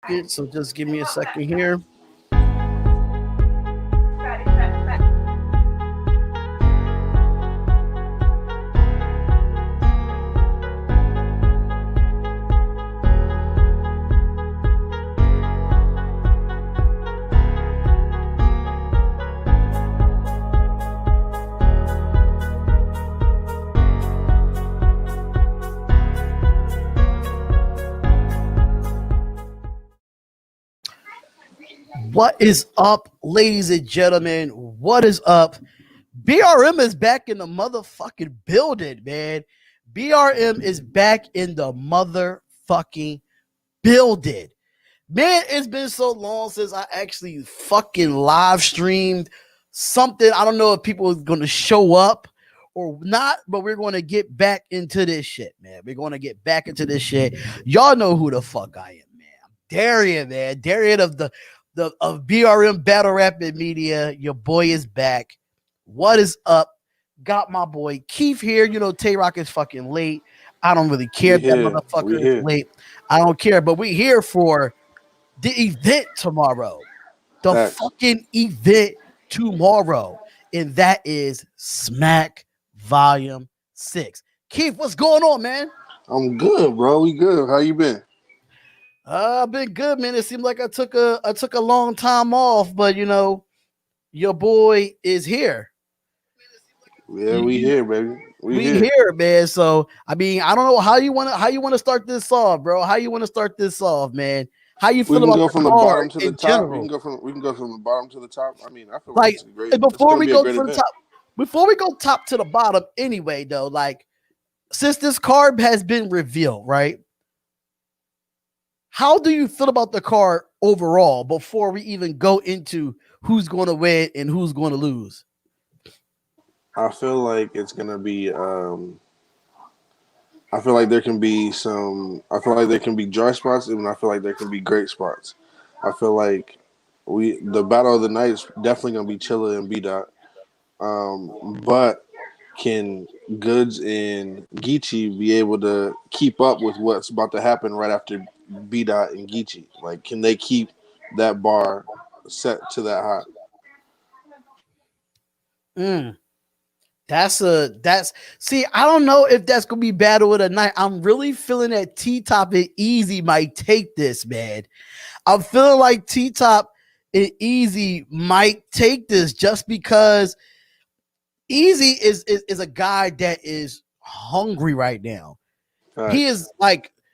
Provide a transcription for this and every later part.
it. So just give me a second here. What is up, ladies and gentlemen? What is up? BRM is back in the motherfucking building, man. BRM is back in the motherfucking building. Man, it's been so long since I actually fucking live streamed something. I don't know if people are going to show up or not, but we're going to get back into this shit, man. We're going to get back into this shit. Y'all know who the fuck I am, man. Darion, man. Darion of BRM Battle Rapid Media. Your boy is back. What is up? Got my boy Keith here. You know, Tayrock is fucking late. I don't really care if that motherfucker is late. I don't care, but we here for the event tomorrow. The fucking event tomorrow. And that is Smack Volume 6. Keith, what's going on, man? I'm good, bro. We good. How you been? I've been good, man. It seemed like I took a long time off, but you know, your boy is here. Yeah, we here, baby. We here, man. So I mean, I don't know how you want to start this off, bro. How you want to start this off, man? How you feel about from the bottom to the top? General? We can go from the bottom to the top. I mean, I feel like it's great. Before we go top to the bottom, anyway, though, like since this card has been revealed, right? How do you feel about the card overall before we even go into who's going to win and who's going to lose? I feel like it's going to be I feel like there can be dry spots, and I feel like there can be great spots. I feel like the battle of the night is definitely going to be Chilla and B-Dot. But can Goods and Geechee be able to keep up with what's about to happen right after B-Dot and Geechee? Like, can they keep that bar set to that high? See, I don't know if that's gonna be battle of the night. I'm really feeling that T-Top and Easy might take this, man. I'm feeling like T-Top and Easy might take this just because Easy is a guy that is hungry right now. Right.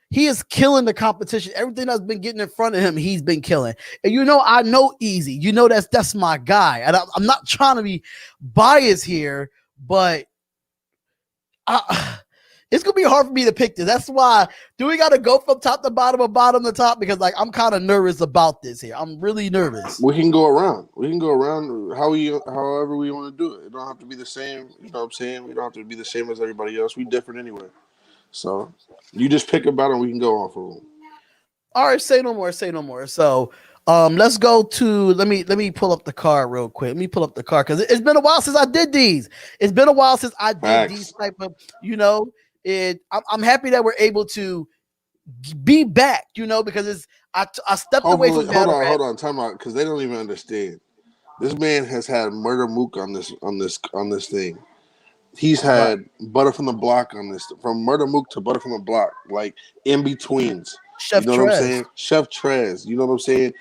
He is killing the competition. Everything that's been getting in front of him, he's been killing. And you know, I know Easy. You know, that's my guy. And I'm not trying to be biased here, but it's gonna be hard for me to pick this. That's why we got to go from top to bottom or bottom to top? Because like I'm kind of nervous about this here. I'm really nervous. We can go around. However we want to do it. It don't have to be the same. You know what I'm saying? We don't have to be the same as everybody else. We different anyway. So you just pick a battle and we can go off of them. All right, say no more. So let's go to let me pull up the card real quick. Let me pull up the card because it's been a while since I did these. It's been a while since I did these type of, you know, I'm happy that we're able to be back, you know, because I stepped away from hold on, time out, because they don't even understand. This man has had Murder Mook on this thing. He's had Butter from the Block on this, from Murder Mook to Butter from the Block, like in betweens. Chef you know Trez. What I'm saying? Chef Trez. You know what I'm saying?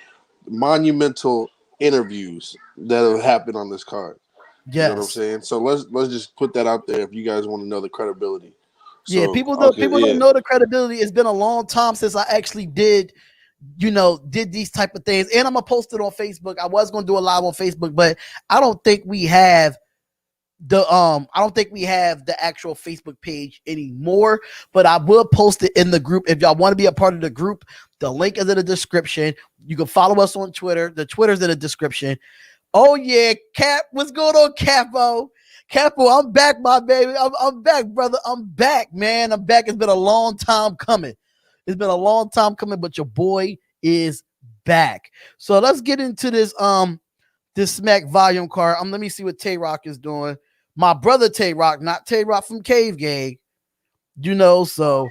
Monumental interviews that have happened on this card. Yes. You know what I'm saying? So let's just put that out there if you guys want to know the credibility. So, yeah, people don't know the credibility. It's been a long time since I actually did these type of things. And I'm gonna post it on Facebook. I was gonna do a live on Facebook, but I don't think we have the actual Facebook page anymore. But I will post it in the group. If y'all want to be a part of the group, the link is in the description. You can follow us on Twitter. The Twitter's in the description. Oh yeah, Cap, what's going on, Capo? Capo, I'm back, my baby. I'm back, brother. I'm back, man. I'm back. It's been a long time coming. But your boy is back. So let's get into this Smack volume card. Let me see what Tayrock is doing. My brother Tayrock, not Tayrock from Cave Gang. You know, so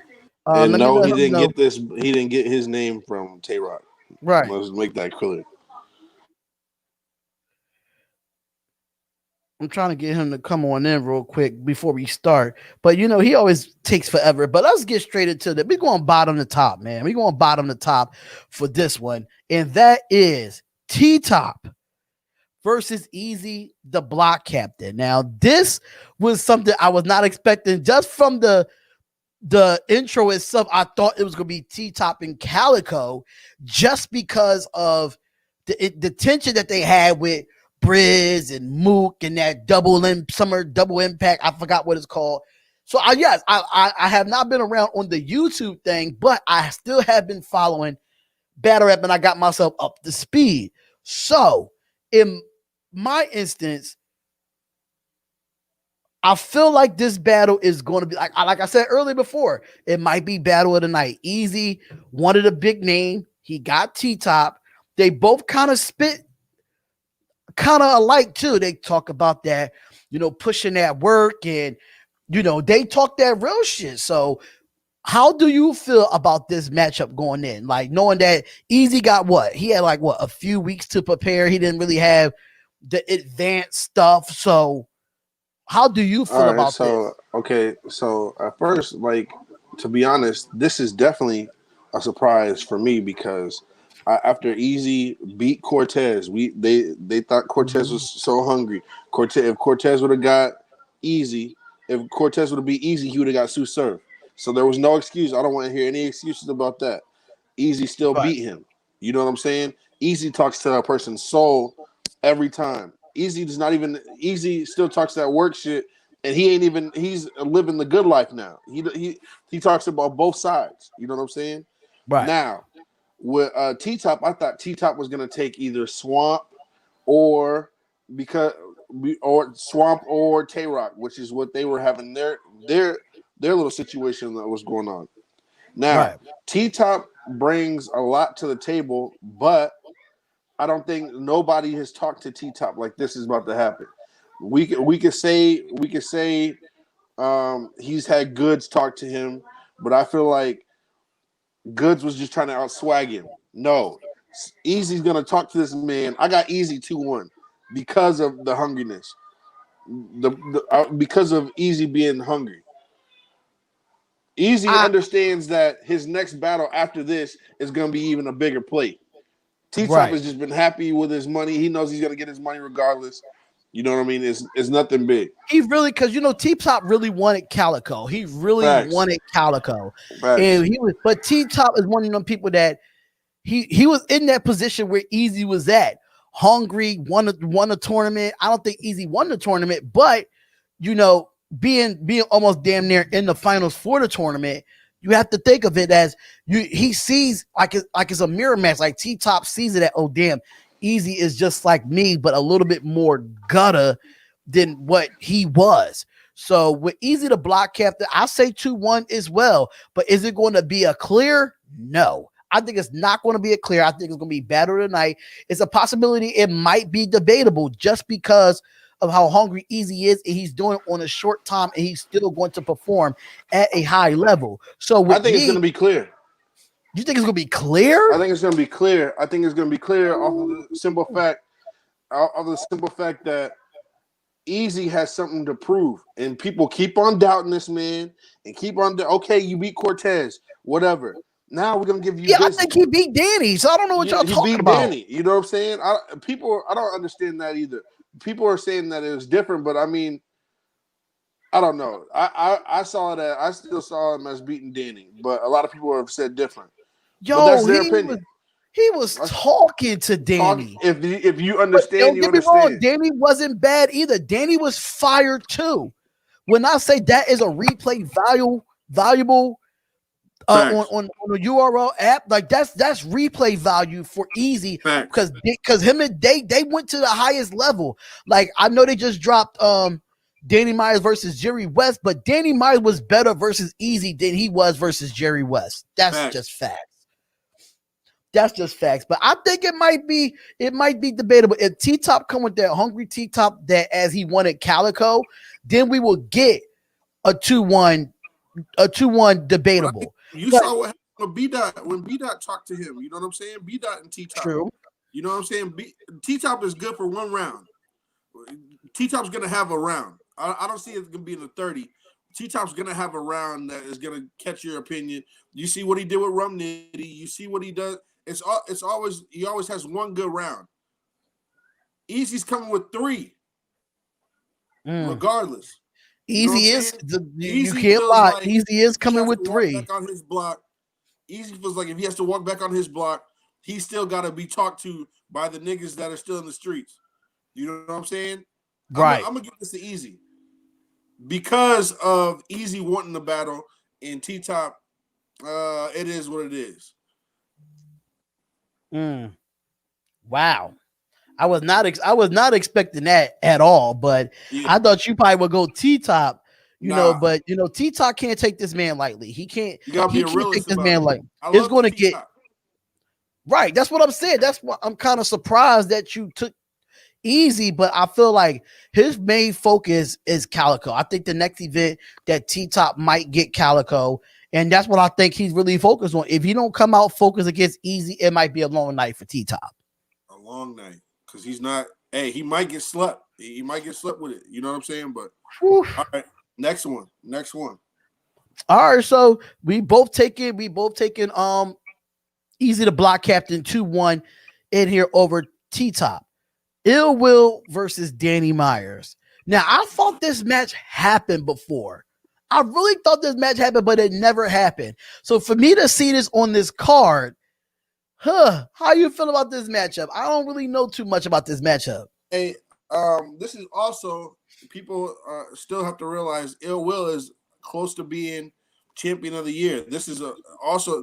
he didn't get his name from Tayrock. Right. Let's make that clear. I'm trying to get him to come on in real quick before we start. But he always takes forever. But let's get straight into it. We're going bottom to top, man. We're going bottom to top for this one. And that is T-Top versus Easy, the block captain. Now, this was something I was not expecting just from the intro itself. I thought it was going to be T-Top and Calico just because of the tension that they had with Briz and Mook and that summer double impact. I forgot what it's called. So I have not been around on the YouTube thing, but I still have been following battle rap and I got myself up to speed. So in my instance, I feel like this battle is going to be like I said earlier before, it might be battle of the night. Easy wanted a big name. He got T-Top. They both kind of spit kind of alike too. They talk about that, pushing that work and, they talk that real shit. So how do you feel about this matchup going in? Like knowing that Easy got he had a few weeks to prepare. He didn't really have the advanced stuff. So how do you feel about this? Okay, so at first, to be honest, this is definitely a surprise for me because after Easy beat Cortez, they thought Cortez was so hungry. If Cortez would have got Easy, if Cortez would have beat Easy, he would have got Sue Surf. So there was no excuse. I don't want to hear any excuses about that. Easy still beat him. You know what I'm saying? Easy talks to a person's soul every time. Easy still talks that work shit, and he's living the good life now. He talks about both sides. You know what I'm saying? Right. Now, with T-Top, I thought T-Top was gonna take either Swamp or Swamp or Tayrock, which is what they were having their little situation that was going on. Now, T-Top brings a lot to the table, but I don't think nobody has talked to T-Top like this is about to happen. We could say he's had Goods talk to him, but I feel like Goods was just trying to outswag him. No, Easy's gonna talk to this man. I got Easy 2-1 because of the hungriness, because of Easy being hungry. Easy understands that his next battle after this is going to be even a bigger plate. T-Top has just been happy with his money. He knows he's going to get his money regardless. You know what I mean? It's nothing big. He really, because T-Top really wanted Calico. He really wanted Calico, and but T-Top is one of them people that he was in that position where Easy was at, hungry, won a tournament. I don't think Easy won the tournament, but being almost damn near in the finals for the tournament, you have to think of it as he sees like it's a mirror match. Like T-Top sees it at, oh damn, Easy is just like me, but a little bit more gutter than what he was. So with Easy the block captain, I say 2-1 as well. But is it going to be a clear? No. I think it's not going to be a clear. I think it's going to be battle tonight. It's a possibility it might be debatable just because of how hungry Easy is, and he's doing it on a short time, and he's still going to perform at a high level. So I think it's going to be clear. You think it's going to be clear? I think it's going to be clear. I think it's going to be clear off of the simple fact that Easy has something to prove, and people keep on doubting this man and keep on. Okay, you beat Cortez, whatever. Now we're gonna give you. I think he beat Danny, so I don't know what y'all talking about. Danny, you know what I'm saying? I don't understand that either. People are saying that it was different, but I mean, I don't know. I saw that. I still saw him as beating Danny, but a lot of people have said different. But that's their opinion. He was talking to Danny. If you understand, don't get me wrong. Danny wasn't bad either. Danny was fired too. When I say that is a replay valuable on the URL app, like that's replay value for Easy because him and they went to the highest level. Like I know they just dropped Danny Myers versus Jerry West, but Danny Myers was better versus Easy than he was versus Jerry West. That's just facts. That's just facts. But I think it might be debatable. If T-Top come with that hungry T-Top that as he wanted Calico, then we will get a 2-1 debatable. You saw what happened when B Dot talked to him, you know what I'm saying? B Dot and T Top. True. You know what I'm saying? T Top is good for one round. T Top's gonna have a round. I don't see it gonna be in the 30. T Top's gonna have a round that is gonna catch your opinion. You see what he did with Rum Nitty. You see what he does. It's always he always has one good round. Easy's coming with 3, regardless. You know Easy is you Easy can't feels lie. like Easy is coming with walk 3. back on his block. Easy feels like if he has to walk back on his block, he's still got to be talked to by the niggas that are still in the streets. You know what I'm saying? Right. I'm gonna give this to Easy because of Easy wanting the battle and T Top. It is what it is. Wow. I was not expecting that at all, but I thought you probably would go T Top, but T Top can't take this man lightly. He can't take this man lightly. It's going to get right. That's what I'm saying. That's what I'm kind of surprised that you took Easy, but I feel like his main focus is Calico. I think the next event that T Top might get Calico, and that's what I think he's really focused on. If he don't come out focused against Easy, it might be a long night for T Top. A long night. Because he's not, he might get slept. He might get slept with it. You know what I'm saying? But all right, next one. All right, so we both taking Easy the Block Captain 2-1 in here over T Top. Ill Will versus Danny Myers. Now, I thought this match happened before. I really thought this match happened, but it never happened. So for me to see this on this card, how you feel about this matchup? I don't really know too much about this matchup. Hey, this is also, people still have to realize Ill Will is close to being champion of the year. This is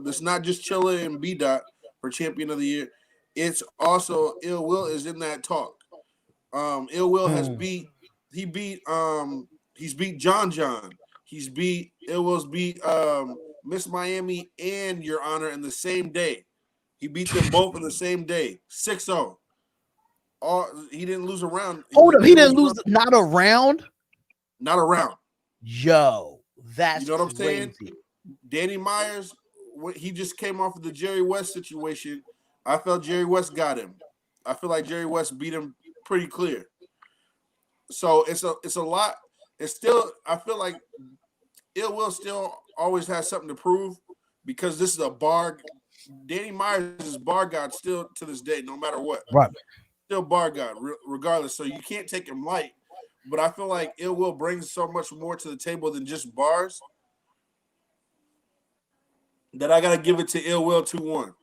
this not just Chilla and B Dot for champion of the year. It's also Ill Will is in that talk. Ill Will he's beat John. Ill Will's beat Miss Miami and Your Honor in the same day. He beat them both in the same day. 6-0. He didn't lose a round. Hold up, he didn't lose not a round? Not a round. Yo, that's you know what crazy. I'm saying? Danny Myers, he just came off of the Jerry West situation. I felt Jerry West got him. I feel like Jerry West beat him pretty clear. So it's a lot. It's still, I feel like Ill Will still always has something to prove because this is a bar. Danny Myers is bar god still to this day, no matter what. Right. Still bar god, regardless. So you can't take him light. But I feel like Ill Will brings so much more to the table than just bars that I got to give it to Ill Will 2-1.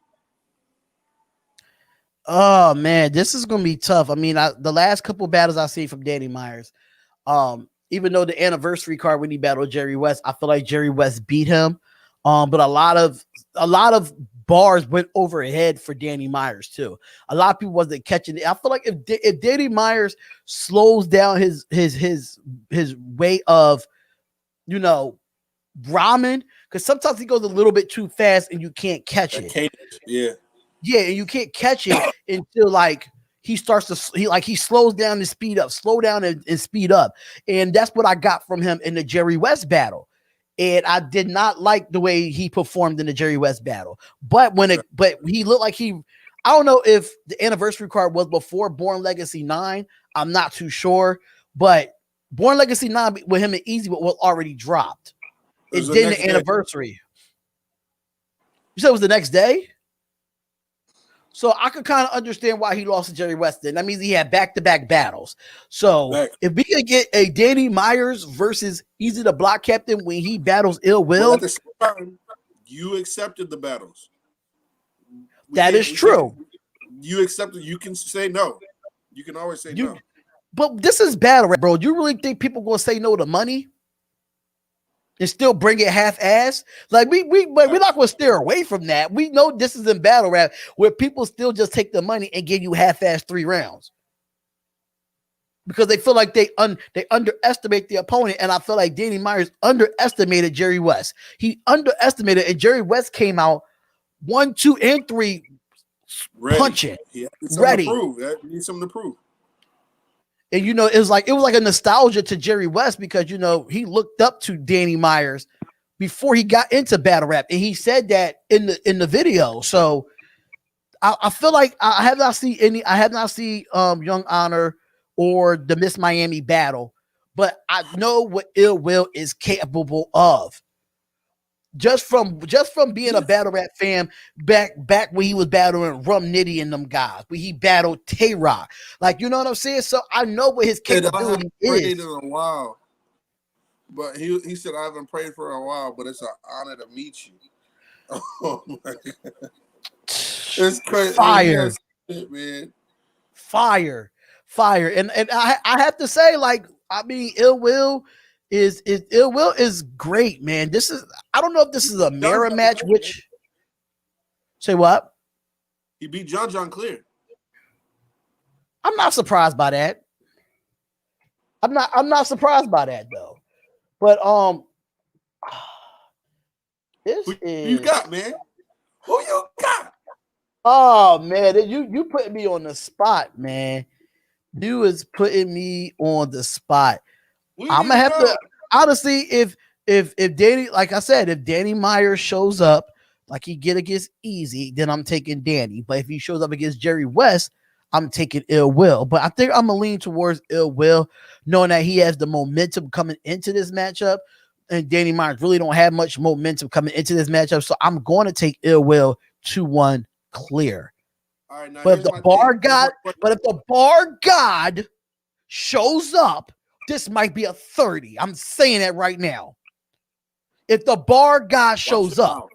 Oh man, this is gonna be tough. I mean, the last couple battles I've seen from Danny Myers, even though the anniversary card when he battled Jerry West, I feel like Jerry West beat him. But a lot of bars went overhead for Danny Myers too. A lot of people wasn't catching it. I feel like if Danny Myers slows down his way of, rhyming, because sometimes he goes a little bit too fast and you can't catch it. Yeah, and you can't catch it until like he starts to he slows down and speed up, slow down and speed up. And that's what I got from him in the Jerry West battle. And I did not like the way he performed in the Jerry West battle. But but he looked like I don't know if the anniversary card was before Born Legacy 9. I'm not too sure. But Born Legacy 9 with him and Easy was already dropped. It did the anniversary. You said it was the next day? So I could kind of understand why he lost to Jerry West. Then that means he had back-to-back battles. So if we could get a Danny Myers versus Easy the Block Captain when he battles Ill Will, at the same time, you accepted the battles. That is true. You accepted. You can say no. You can always say no. But this is battle rap, bro. You really think people gonna say no to money and still bring it half-ass? Like we're not gonna steer away from that. We know this is in battle rap where people still just take the money and give you half-ass 3 rounds because they feel like they underestimate the opponent. And I feel like Danny Myers underestimated Jerry West. He underestimated, and Jerry West came out 1, 2, and 3 punching, ready. He needs something to prove. And it was like a nostalgia to Jerry West because he looked up to Danny Myers before he got into battle rap, and he said that in the video. So I feel like I have not seen Young Honor or the Miss Miami battle, but I know what Ill Will is capable of. Just from being a battle rap fan back when he was battling Rum Nitty and them guys, when he battled Tayrock, like, you know what I'm saying. So I know what his capability is. In a while, but he said I haven't prayed for a while, but it's an honor to meet you. Oh my God. It's crazy. Fire, man. Fire, and I have to say, like, I mean, Ill Will is great, man. This is, I don't know if this is a mirror match, which say what? He beat John Clear. I'm not surprised by that. I'm not surprised by that though. But who you got, man? Who you got? Oh man, you putting me on the spot, man. You is putting me on the spot. I'm gonna have to, honestly, if Danny, like I said, if Danny Myers shows up like he get against Easy, then I'm taking Danny. But if he shows up against Jerry West, I'm taking Ill Will. But I think I'm gonna lean towards Ill Will, knowing that he has the momentum coming into this matchup, and Danny Myers really don't have much momentum coming into this matchup. So I'm going to take Ill Will 2-1 clear. All right, now but if the bar god shows up, this might be a 30. I'm saying that right now. If the bar god shows up,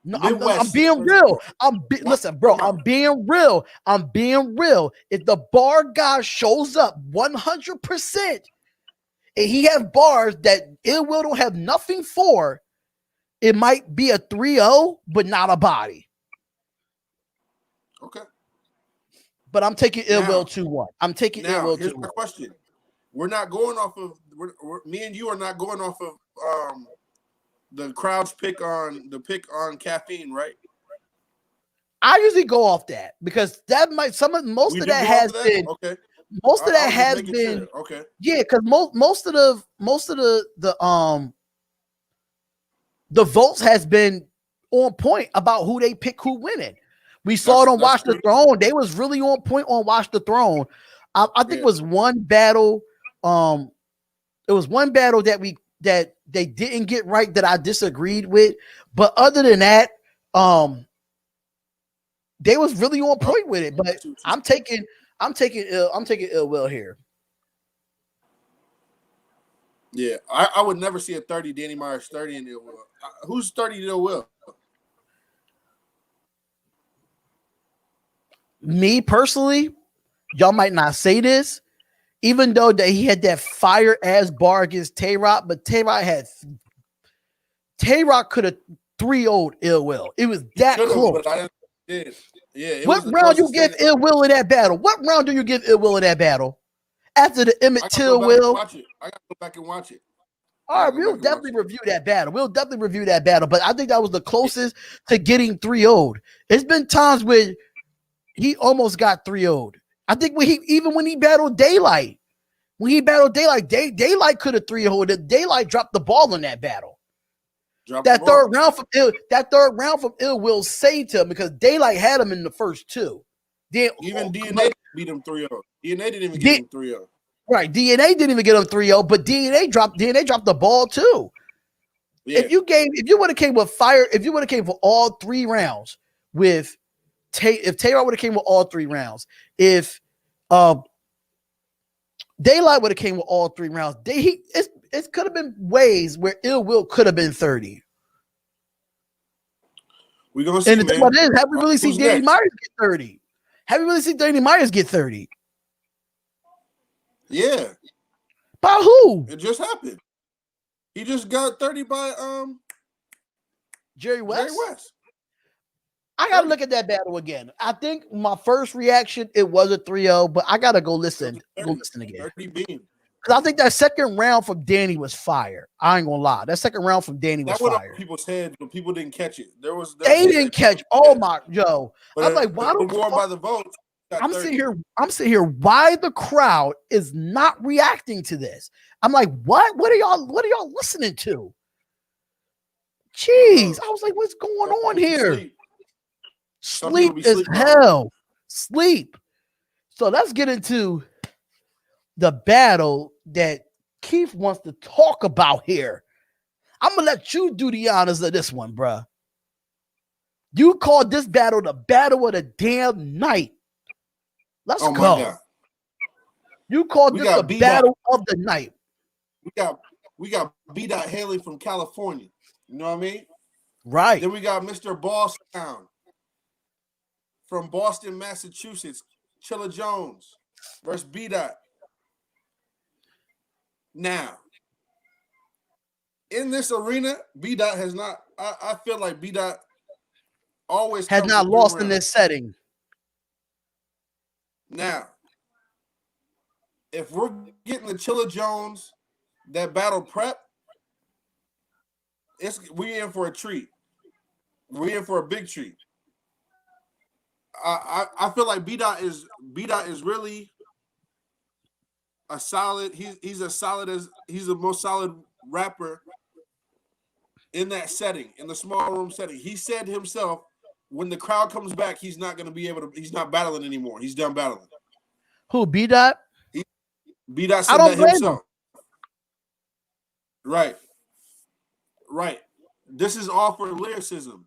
no, I'm being real. Listen, bro. I'm being real. If the bar god shows up 100%, and he has bars that Ill Will don't have nothing for, it might be a 3-0, but not a body. Okay. But I'm taking Ill Will 2-1. I'm taking Ill Will 2-1. Here's my question. We're not going off of me and you are not going off of the crowd's pick on caffeine, right? I usually go off that because that might most of that has been okay. Most of that has been sure. Okay. Yeah, because most of the votes has been on point about who they pick, who winning. We saw it on Watch the Throne. They was really on point on Watch the Throne. I think it was one battle. It was one battle that they didn't get right that I disagreed with. But other than that, they was really on point with it. But I'm taking Ill Will here. Yeah, I would never see a 30 Danny Myers 30 in Ill Will. Who's 30 Ill Will? Me personally, y'all might not say this, even though that he had that fire ass bar against Tayrock, but Tayrock could have 3-0'd Ill Will. It was that close. Yeah. What round you give Ill Will in that battle? What round do you give Ill Will in that battle? After the Emmett Till Will? I gotta go back and watch it. All right, we'll definitely review that battle. But I think that was the closest to getting 3-0'd. It's been times where he almost got 3-0'd. I think when he battled Daylight, Daylight could have 3-0'd it. Daylight dropped the ball in that battle. That third round from Ill Will saved him because Daylight had him in the first two. Then even DNA beat him 3-0. DNA didn't even get him 3-0. Right, DNA didn't even get him 3-0, but DNA dropped the ball too. Yeah. If you would have came with fire, if you would have came for all 3 rounds with if Tayrock would have came with all 3 rounds, if Daylight would have came with all 3 rounds, it could have been ways where Ill Will could have been 30. We're gonna see. And the thing about it is, have we really seen Danny Myers get 30? Have we really seen Danny Myers get 30? Yeah. By who? It just happened. He just got 30 by Jerry West. I gotta look at that battle again. I think my first reaction, it was a 3-0, but I gotta go listen again. 30 beam. Because I think that second round from Danny was fire. I ain't gonna lie. That second round from Danny was fire. That went over people's heads, but people didn't catch it. They didn't catch. Oh my, Joe. I'm like, why don't going by the votes? I'm sitting here. Why the crowd is not reacting to this? I'm like, what? What are y'all listening to? Jeez, I was like, what's going on here? Sleep is hell. Sleep. So let's get into the battle that Keith wants to talk about here. I'm gonna let you do the honors of this one, bruh. You called this battle the battle of the damn night. Let's go. My God. You called this the battle of the night. We got B. Haley from California. You know what I mean? Right. Then we got Mr. Bosstown from Boston, Massachusetts. Chilla Jones versus B. Now, in this arena, B. has not. I feel like B. always has not lost in this setting. Now, if we're getting the Chilla Jones that battle prep, we in for a treat. We in for a big treat. I feel like B. is really a solid. He's as solid as he's the most solid rapper in that setting, in the small room setting. He said himself, when the crowd comes back, he's not going to be able to. He's not battling anymore. He's done battling. Who, B. B. said that himself. Right. This is all for lyricism.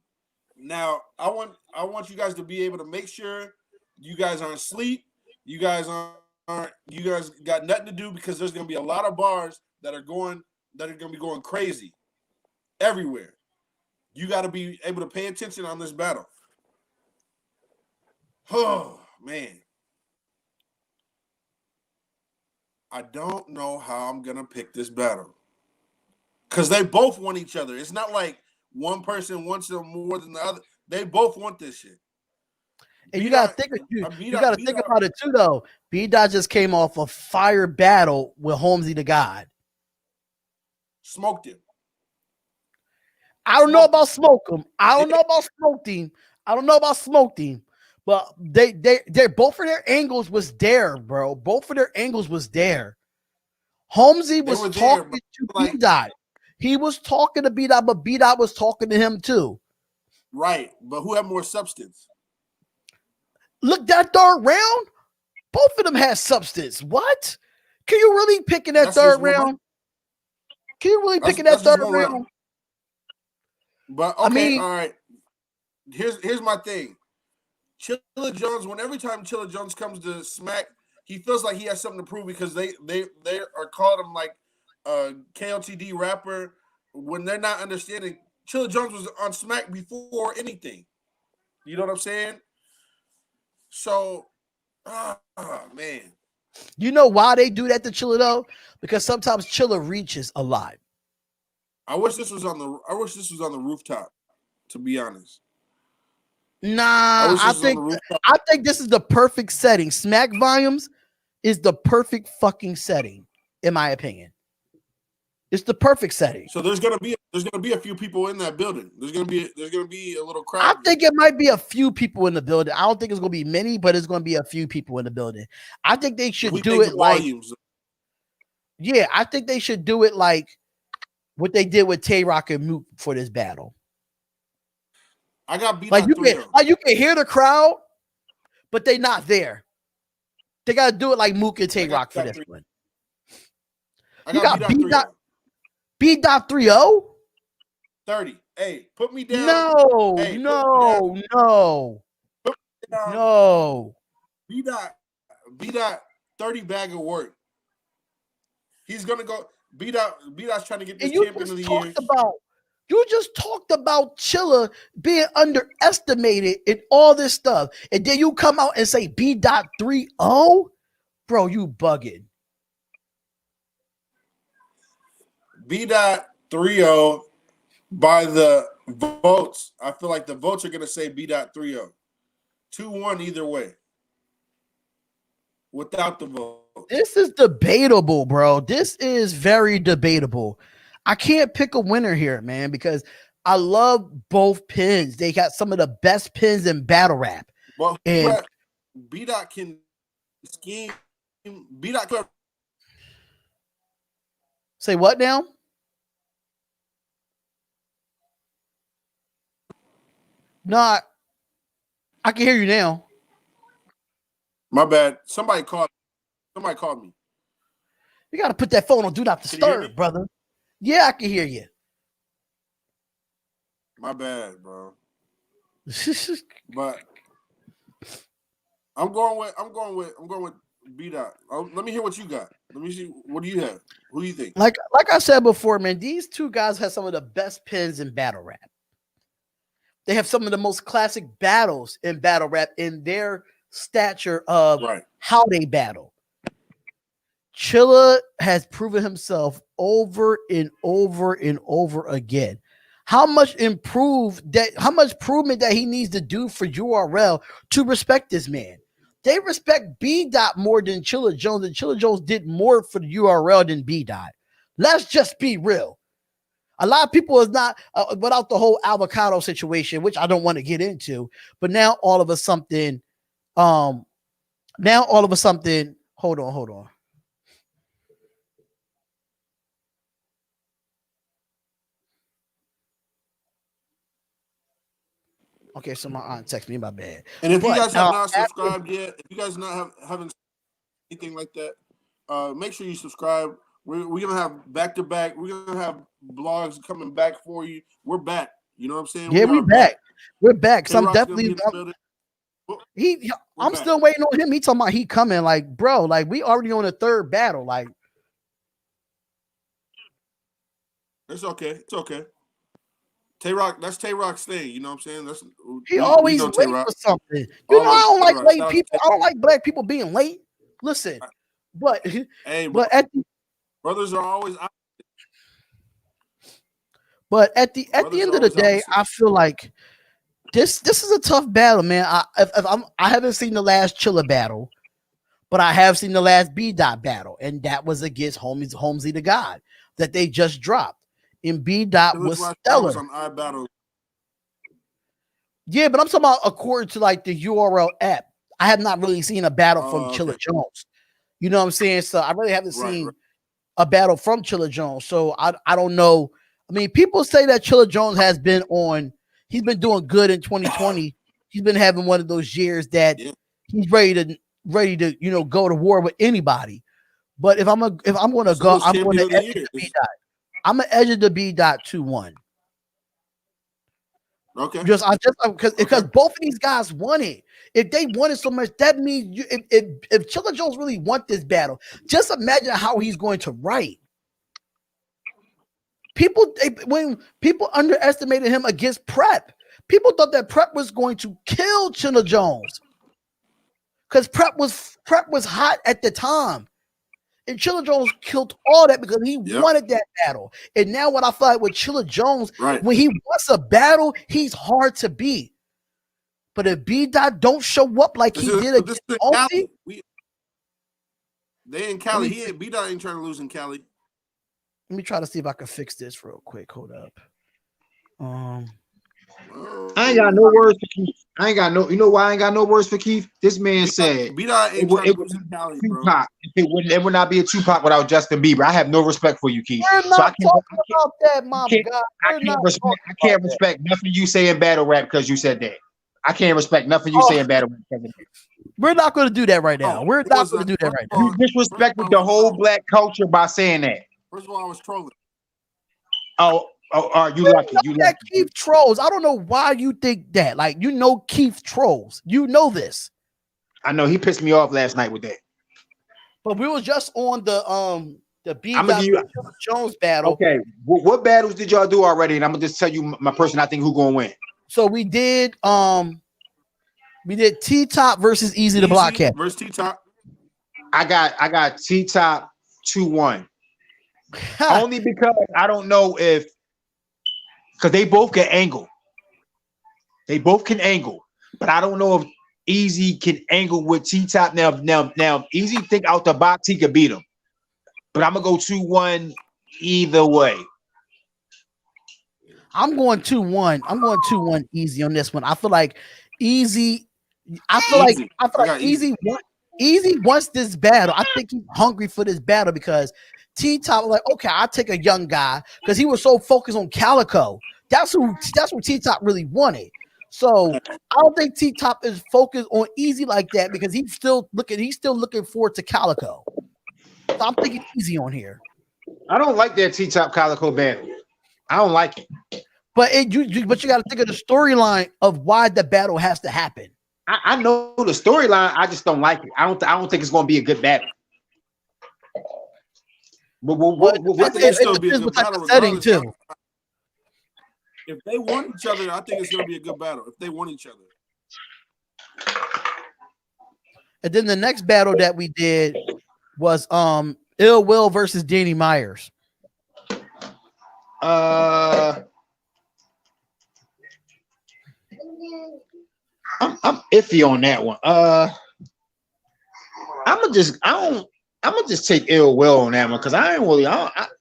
Now, I want you guys to be able to make sure you guys aren't asleep. You guys got nothing to do, because there's going to be a lot of bars that are going to be going crazy everywhere. You got to be able to pay attention on this battle. Oh, man. I don't know how I'm going to pick this battle, because they both want each other. It's not like one person wants them more than the other. They both want this shit. And you gotta think about it too, though. B. just came off a fire battle with Holmesy the God. Smoked him. I don't know about smoke him. I don't know about smoked him. I don't know about smoked him. But they both of their angles was there, bro. Both of their angles was there. Holmesy was talking to B. He was talking to B. But B. was talking to him too. Right, but who had more substance? Look, that third round, both of them had substance. What? Can you really pick in that third round? Can you really pick in that third round? But okay, I mean, all right. Here's my thing. Chilla Jones, every time Chilla Jones comes to Smack, he feels like he has something to prove, because they are calling him like a KLTD rapper when they're not understanding. Chilla Jones was on Smack before anything. You know what I'm saying? So, man. You know why they do that to Chilla though? Because sometimes Chilla reaches a lot. I wish this was on the rooftop, to be honest. Nah, I think this is the perfect setting. Smack Volumes is the perfect fucking setting, in my opinion. It's the perfect setting. So there's gonna be a few people in that building. There's gonna be a little crowd. I think it might be a few people in the building. I don't think it's gonna be many, but it's gonna be a few people in the building. I think they should do it like volumes. Yeah, I think they should do it like what they did with Tayrock and Mook for this battle. I got beat like you can hear the crowd, but they not there. They gotta do it like Mook and Tayrock for this one. You got B.30? 30. Hey, put me down. No. B.30 bag of work. He's gonna go. B.'s trying to get this champion of the year. You just talked about Chilla being underestimated and all this stuff, and then you come out and say B.30? Bro, you bugging. B.30 by the votes. I feel like the votes are going to say B.30. 2-1 either way. Without the vote. This is debatable, bro. This is very debatable. I can't pick a winner here, man, because I love both pins. They got some of the best pins in battle rap. Well, and B.Dot can scheme. B.Dot can. Say what now? No, I can hear you now. My bad. Somebody called me. You got to put that phone on do not disturb, brother. Yeah, I can hear you. My bad, bro. But I'm going with B-Dot. Let me hear what you got. Let me see. What do you have? Who do you think? Like I said before, man, these two guys have some of the best pins in battle rap. They have some of the most classic battles in battle rap in their stature of how they battle. Chilla has proven himself over and over and over again. How much improvement that he needs to do for URL to respect this man. They respect B-Dot more than Chilla Jones, and Chilla Jones did more for the URL than B-Dot. Let's just be real. A lot of people is not without the whole avocado situation, which I don't want to get into. But now all of a sudden, hold on. Okay, so my aunt texted me, my bad. And if you guys have not subscribed yet, if you guys haven't anything like that, make sure you subscribe. We're gonna have back-to-back. We're gonna have blogs coming back for you. We're back. You know what I'm saying? Yeah, we're back. We're back. So I'm definitely. I'm still waiting on him. He talking about he coming. Like, bro, like we already on the third battle. Like, it's okay. It's okay. Tayrock, that's Tayrock's thing. You know what I'm saying? He always late for something. You know, I don't like late people. I don't like black people being late. Listen, but brothers are always. But at the end of the day, I feel like this is a tough battle, man. I haven't seen the last Chilla battle, but I have seen the last B-Dot battle, and that was against Holmesy the God that they just dropped. And B-Dot was stellar. Yeah, but I'm talking about according to like the URL app. I have not really seen a battle from Chilla Jones. You know what I'm saying? So I really haven't seen a battle from Chilla Jones. So I don't know. I mean, people say that Chilla Jones has been on. He's been doing good in 2020. He's been having one of those years that he's ready to go to war with anybody. But if I'm going to go, I'm going to edge the B-Dot. I'm going to edge the B-Dot 2-1. Okay. Because both of these guys won it. If they won it so much, that means if Chilla Jones really want this battle, just imagine how he's going to write. When people underestimated him against Prep, people thought that Prep was going to kill Chilla Jones because Prep was hot at the time. And Chilla Jones killed all that because he wanted that battle. And now what I feel like with Chilla Jones, when he wants a battle, he's hard to beat. But if B-Dot don't show up like he did against Holmesy, they in Cali. B-Dot ain't trying to lose in Cali. Let me try to see if I can fix this real quick. Hold up. I ain't got no words for Keith. You know why I ain't got no words for Keith? This man said it would not be a Tupac without Justin Bieber. I have no respect for you, Keith. We're not talking about that, my God. I can't respect nothing you say in battle rap because you said that. I can't respect nothing you say in battle rap. We're not going to do that right now. We're not going to do that right now. You disrespected the whole black culture by saying that. First of all, I was trolling. You lucky. You lucky. Keith trolls. I don't know why you think that. Like, you know Keith trolls. You know this. I know he pissed me off last night with that. But we was just on the B-Dot Jones battle. Okay. What battles did y'all do already? And I'm gonna just tell you my person I think who gonna win. So we did T-Top versus Easy the Blockhead. Versus T-Top. I got T-Top 2-1. Only because I don't know if because they both can angle. They both can angle, but I don't know if Easy can angle with T-Top. Now Easy think out the box, he could beat him. But I'm gonna go 2-1 either way. I'm going 2-1. I'm going 2-1 Easy on this one. I feel like Easy. I feel like Easy wants this battle. I think he's hungry for this battle because T-Top like, okay, I'll take a young guy because he was so focused on Calico. That's who T-Top really wanted. So I don't think T Top is focused on Easy like that because he's still looking forward to Calico. So I'm thinking Easy on here. I don't like that T Top Calico battle. I don't like it. But you got to think of the storyline of why the battle has to happen. I know the storyline. I just don't like it. I don't think it's going to be a good battle. It's going to be a good battle setting too. If they want each other, I think it's going to be a good battle. If they want each other. And then the next battle that we did was Ill Will versus Danny Myers. I'm iffy on that one. I'm gonna just take Ill Will on that one because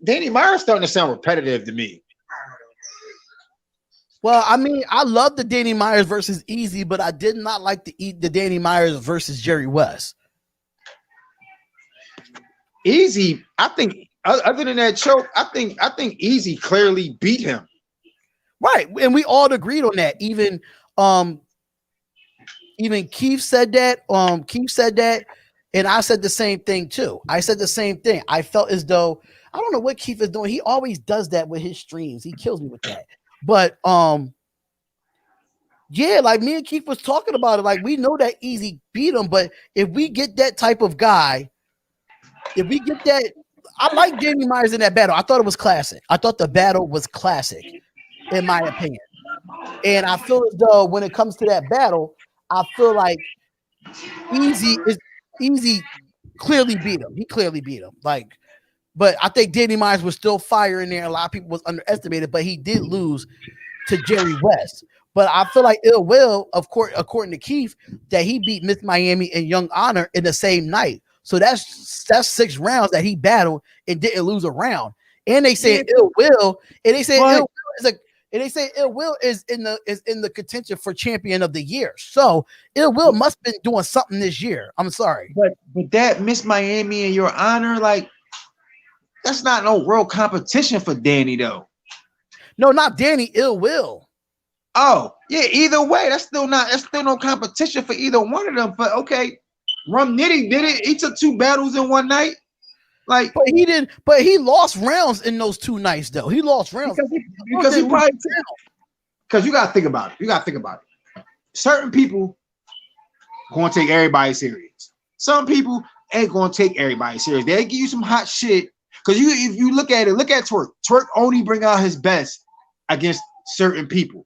Danny Myers starting to sound repetitive to me. Well, I mean, I love the Danny Myers versus Easy, but I did not like the Danny Myers versus Jerry West. Easy, I think, other than that choke, I think Easy clearly beat him. Right, and we all agreed on that. Even Keith said that. Keith said that, and I said the same thing too. I said the same thing. I felt as though I don't know what Keith is doing. He always does that with his streams. He kills me with that. But yeah, like me and Keith was talking about it. Like we know that Easy beat him, but if we get that type of guy, if we get that, I like Danny Myers in that battle. I thought it was classic. I thought the battle was classic, in my opinion. And I feel as though when it comes to that battle, I feel like Easy clearly beat him. He clearly beat him. Like, but I think Danny Myers was still fire in there. A lot of people was underestimated, but he did lose to Jerry West. But I feel like Ill Will, of course, according to Keith, that he beat Miss Miami and Young Honor in the same night. So that's 6 rounds that he battled and didn't lose a round. And they say Ill Will, and they say Ill Will is in the contention for champion of the year. So Ill Will must have been doing something this year. I'm sorry, but that Miss Miami and Your Honor, like that's not no real competition for Danny though. No, not Danny. Ill Will. Oh yeah, either way, that's still no competition for either one of them. But okay, Rum Nitty did it. He took 2 battles in one night. Like, but he did. But he lost rounds in those 2 nights, though. He lost rounds because he probably. Because you gotta think about it. Certain people gonna take everybody serious. Some people ain't gonna take everybody serious. They give you some hot shit. Because if you look at Twerk. Twerk only bring out his best against certain people.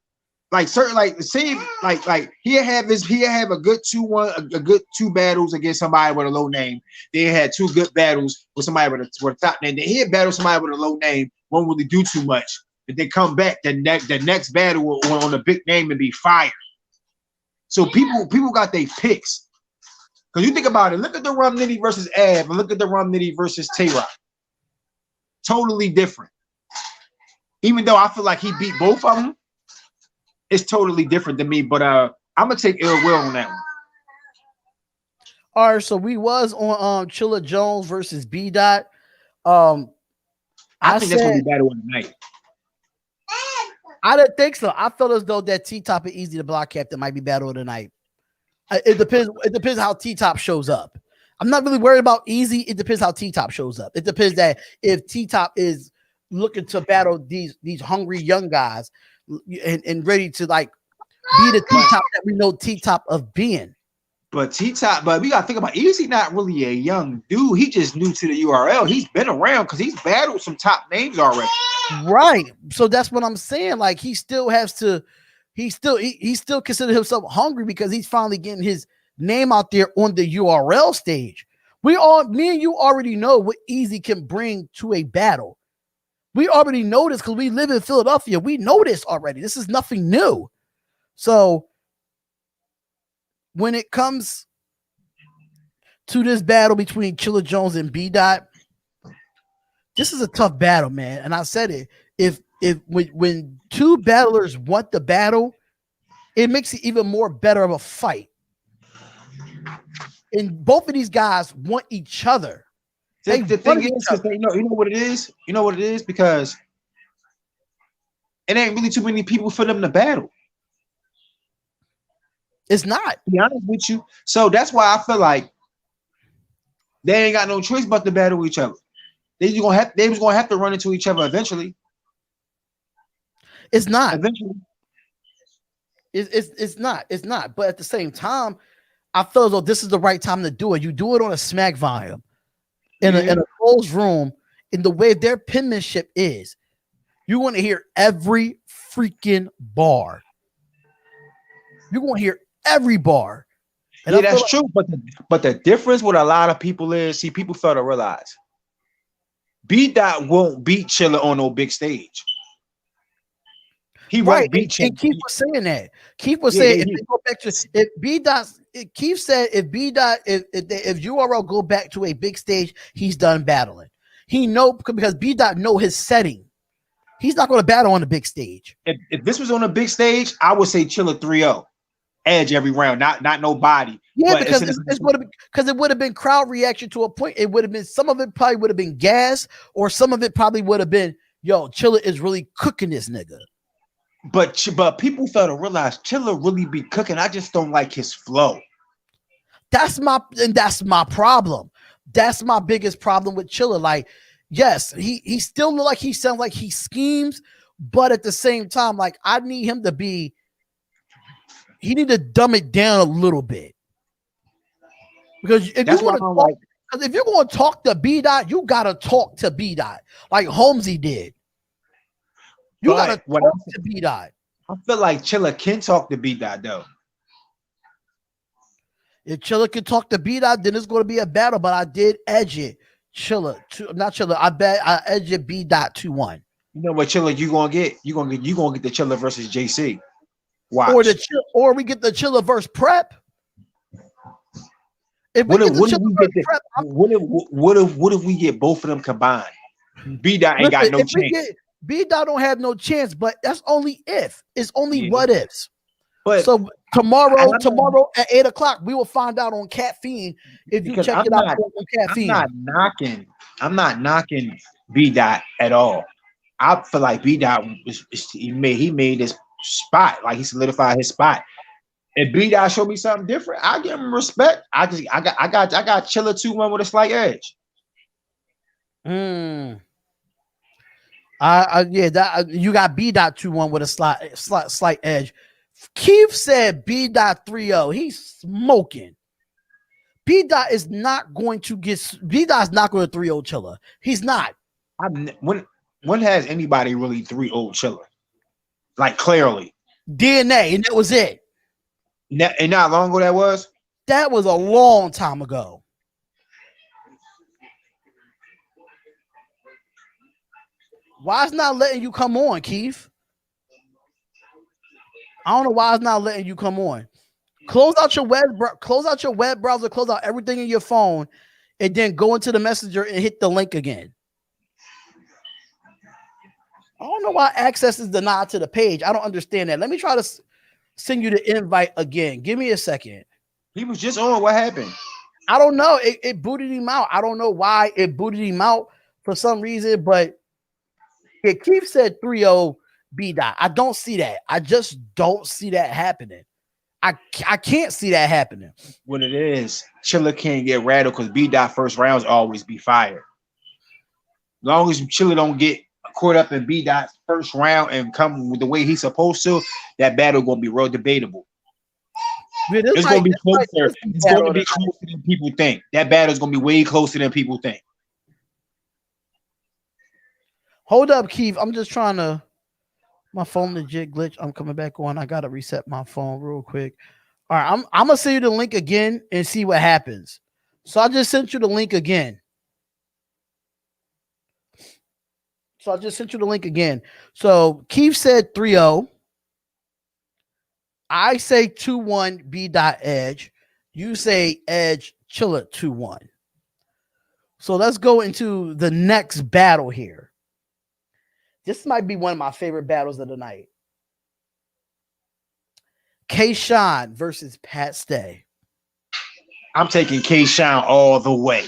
Like certain, like say, like he'll have a good 2-1, a good 2 battles against somebody with a low name. They had 2 good battles with somebody with a top name. Then he'll battle somebody with a low name, won't really do too much. If they come back, the next battle will on a big name and be fire. So people got their picks. Because you think about it, look at the Rum Nitty versus Ab, and look at the Rum Nitty versus Tayrock. Totally different. Even though I feel like he beat both of them, it's totally different to me. But I'm gonna take Ill Will on that one. All right, so we was on Chilla Jones versus B Dot. I think that's gonna be battle of the night. I didn't think so. I felt as though that T Top and Easy the Block Captain might be battle of the night. It depends. It depends how T Top shows up. I'm not really worried about Easy. It depends how T Top shows up. It depends that if T Top is looking to battle these hungry young guys and ready to like be the T Top that we know T Top of being. But T-Top, but we gotta think about Easy not really a young dude. He just new to the URL. He's been around because he's battled some top names already. Right. So that's what I'm saying. Like he still has to, he still consider himself hungry because he's finally getting his name out there on the URL stage. Me and you already know what Easy can bring to a battle. We already know this because we live in Philadelphia. We know this already. This is nothing new. So when it comes to this battle between Chilla Jones and B Dot, this is a tough battle, man. And I said it. When 2 battlers want the battle, it makes it even more better of a fight. And both of these guys want each other. The thing is, you know what it is? You know what it is? Because it ain't really too many people for them to battle. It's not. To be honest with you. So that's why I feel like they ain't got no choice but to battle each other. They was gonna have to run into each other eventually. It's not. Eventually. It's not. It's not. But at the same time, I feel as though this is the right time to do it. You do it on a smack volume in a closed room, in the way their penmanship is. You want to hear every freaking bar. You're going to hear every bar. And yeah, that's true. But the difference with a lot of people is, see, people fail to realize B-Dot won't beat Chilla on no big stage. He won't beat Chilla. And Keith was saying that. Keith was saying if they go back to if B-Dot, Keith said if B-Dot, if URL go back to a big stage, he's done battling. He know because B-Dot know his setting. He's not going to battle on the big stage. If this was on a big stage, I would say Chilla 3-0. Edge every round, not nobody. Yeah, because it would have been crowd reaction to a point. It would have been, some of it probably would have been gas, or some of it probably would have been, yo, Chilla is really cooking this nigga. But people fail to realize Chilla really be cooking. I just don't like his flow. That's my problem. That's my biggest problem with Chilla. Like, yes, he still look like he sounds like he schemes, but at the same time, like, I need him to be. He need to dumb it down a little bit, because if you want to talk, because if you're going to talk to B-Dot, you gotta talk to B-Dot like Holmesy did. You gotta talk to B-Dot. I feel like Chilla can talk to B-Dot though. If Chilla can talk to B-Dot, then it's going to be a battle. But I did edge it. I edged it B-Dot 2-1. You know what Chilla you gonna get? You gonna get the Chilla versus JC. Watch. Or we get the Chilla versus Prep. What if we get both of them combined? B-Dot ain't got no chance. B-Dot don't have no chance, but that's only if. It's only what ifs. But so tomorrow at 8:00, we will find out on Caffeine if you check it out on Caffeine. I'm not knocking B-Dot at all. I feel like B-Dot he made this spot, like he solidified his spot. If B-Dot show me something different, I give him respect. I got Chilla 2-1 with a slight edge. You got B-Dot 2-1 with a slight edge. Keith said B-Dot 3-0. He's smoking. B-Dot is not going to 3-0 Chilla. He's not. When has anybody really 3-0 Chilla? Like, clearly. DNA, and that was it. And not long ago that was? That was a long time ago. Why is not letting you come on, Keith? I don't know why it's not letting you come on. Close out your web browser, close out everything in your phone, and then go into the messenger and hit the link again. I don't know why access is denied to the page. I don't understand that. Let me try to send you the invite again. Give me a second. He was just on. What happened? I don't know. It booted him out. I don't know why it booted him out for some reason, but Keith said 3-0 B-Dot. I don't see that. I just don't see that happening. I can't see that happening. What it is, Chilla can't get rattled because B-Dot first rounds always be fired. As long as Chilla don't get caught up in B-Dot's first round and come with the way he's supposed to, that battle gonna be real debatable. It's gonna be closer. It's gonna be closer than people think. That battle's gonna be way closer than people think. Hold up, Keith. I'm just trying to. My phone legit glitch. I'm coming back on. I gotta reset my phone real quick. All right, I'm gonna send you the link again and see what happens. So I just sent you the link again. So Keith said 3-0. I say 2-1 B-Dot Edge. You say Edge Chilla 2-1. So let's go into the next battle here. This might be one of my favorite battles of the night. K-Shine versus Pat Stay. I'm taking K-Shine all the way.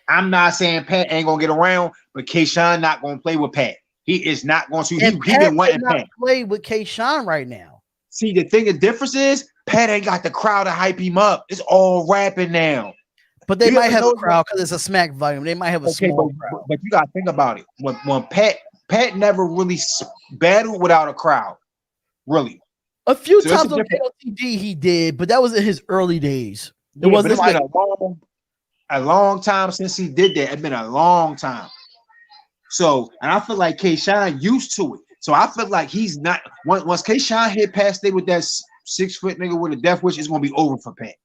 I'm not saying Pat ain't gonna get around, but K-Shine not gonna play with Pat. He is not going to. He been wanting Pat play with K-Shine right now. See, the difference is Pat ain't got the crowd to hype him up. It's all rapping now. But they might have a crowd because it's a smack volume. They might have a small crowd. But you gotta think about it. When Pat never really battled without a crowd. Really. A few times on LTD he did, but that was in his early days. It wasn't like been a long time since he did that. It's been a long time. So, and I feel like K-Shine used to it. So I feel like he's not once K-Shine hit past there with that 6 foot nigga with a death wish, it's gonna be over for Pat.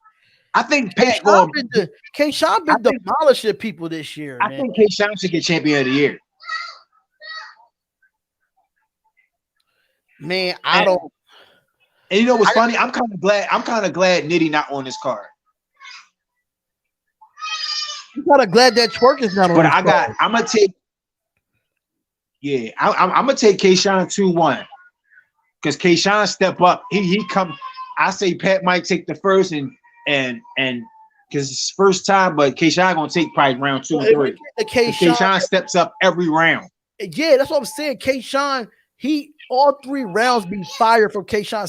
I think K-Shine been demolishing people this year. I think K-Shine should get champion of the year. Man, I don't. And you know what's funny? I'm kind of glad Nitty not on this card. I'm kind of glad that Twerk is not on. But I'm gonna take. Yeah, I'm gonna take K-Shine 2-1 because K-Shine step up. He come. I say Pat might take the first and because it's first time, but K-Shine gonna take probably round 2 and 3. K-Shine steps up every round. Yeah, that's what I'm saying. K-Shine, all 3 rounds be fire from K-Shine.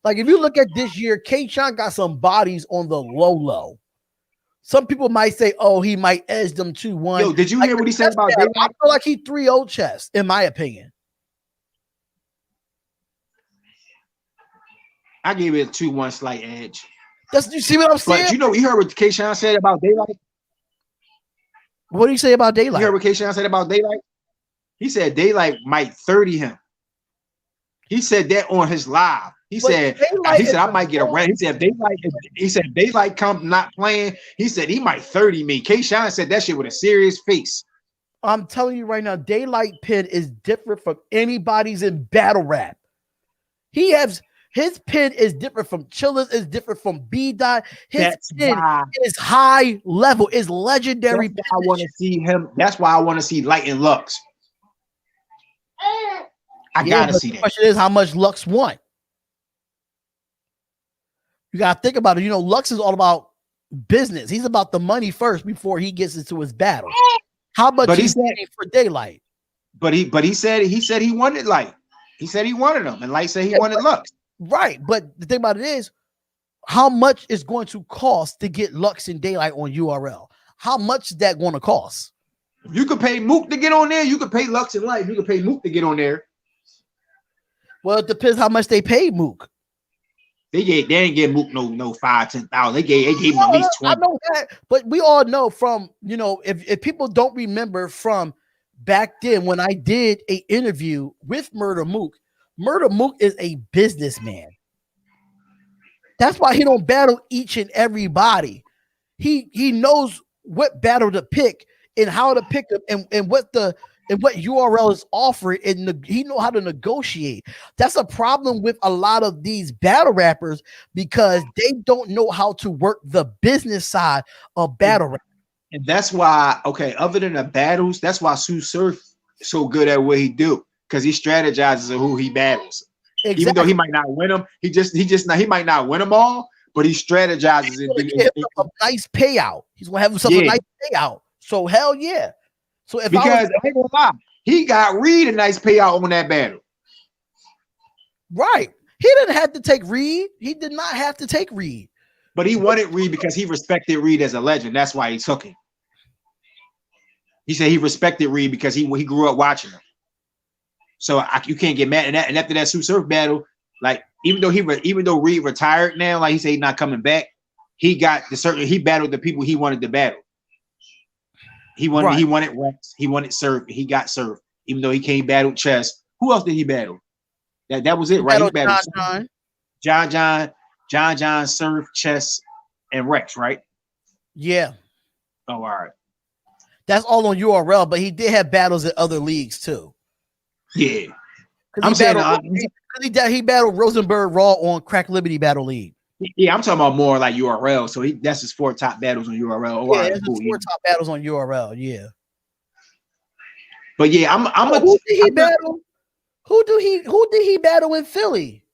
Like if you look at this year, K-Shine got some bodies on the low. Some people might say, "Oh, he might edge them 2-1." Yo, did you hear what he said about Daylight? I feel like he 3-0 chess, in my opinion. I gave it a 2-1 slight edge. You see what I'm saying? But you heard what K-Shine said about Daylight? What did he say about Daylight? You heard what K-Shine said about Daylight? He said Daylight might 30 him. He said that on his live. He said I might get a round. He said Daylight come not playing. He said he might 30 me. K-Shine said that shit with a serious face. I'm telling you right now, Daylight pin is different from anybody's in battle rap. His pin is different from Chillers, is different from B-Dot. His pin is high level, is legendary. That's why I want to see him. That's why I want to see Light and Lux. I gotta see that. The question is how much Lux want. You gotta think about it. Lux is all about business. He's about the money first before he gets into his battle. How much he's getting for Daylight? But he said he wanted Light. He said he wanted him, and Light said he wanted Lux. Right, but the thing about it is, how much is going to cost to get Lux and Daylight on URL? How much is that going to cost? You could pay Mook to get on there. You could pay Lux and Light. You could pay Mook to get on there. Well, it depends how much they paid Mook. They didn't get Mook no 5,000-10,000. They gave him at least 20. I know that, but we all know from if people don't remember from back then when I did an interview with Murder Mook is a businessman. That's why he don't battle each and everybody. He knows what battle to pick and how to pick them and what URL is offering, and he know how to negotiate. That's a problem with a lot of these battle rappers because they don't know how to work the business side of battle rap. And that's why, other than the battles, that's why Sue Surf so good at what he do, because he strategizes on who he battles. Exactly. Even though he might not win them, he might not win them all, but he strategizes a nice payout. He's gonna have himself a nice payout. So hell yeah. So I ain't gonna lie, he got Reed a nice payout on that battle. Right. He didn't have to take Reed. He did not have to take Reed. But he wanted Reed because he respected Reed as a legend. That's why he took him. He said he respected Reed because he grew up watching him. So you can't get mad at that. And after that Sue Surf battle, like even though Reed retired now, like he said he's not coming back, he battled the people he wanted to battle. He wanted Rex. He wanted Surf. He got Surf, even though he can't battle Chess. Who else did he battle? That was it, right? He battled John, Surf, Chess, and Rex, right? Yeah. Oh, all right. That's all on URL, but he did have battles in other leagues too. Yeah. He battled Rosenberg Raw on Crack Liberty Battle League. Yeah, I'm talking about more like URL. So that's his 4 top battles on URL. Oh, yeah, that's his 4 top battles on URL. Yeah. But yeah, who did he battle? Who did he battle in Philly?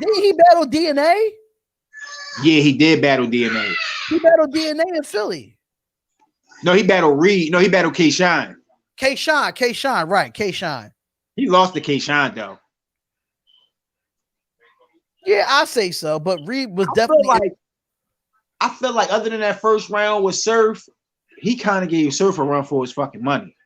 Didn't he battle DNA? Yeah, he did battle DNA. He battled DNA in Philly. No, he battled Reed. No, he battled K-Shine. K-Shine, right? K-Shine. He lost to K-Shine though. Yeah, I say so. But Reed was I definitely. feel like other than that first round with Surf, he kind of gave Surf a run for his fucking money.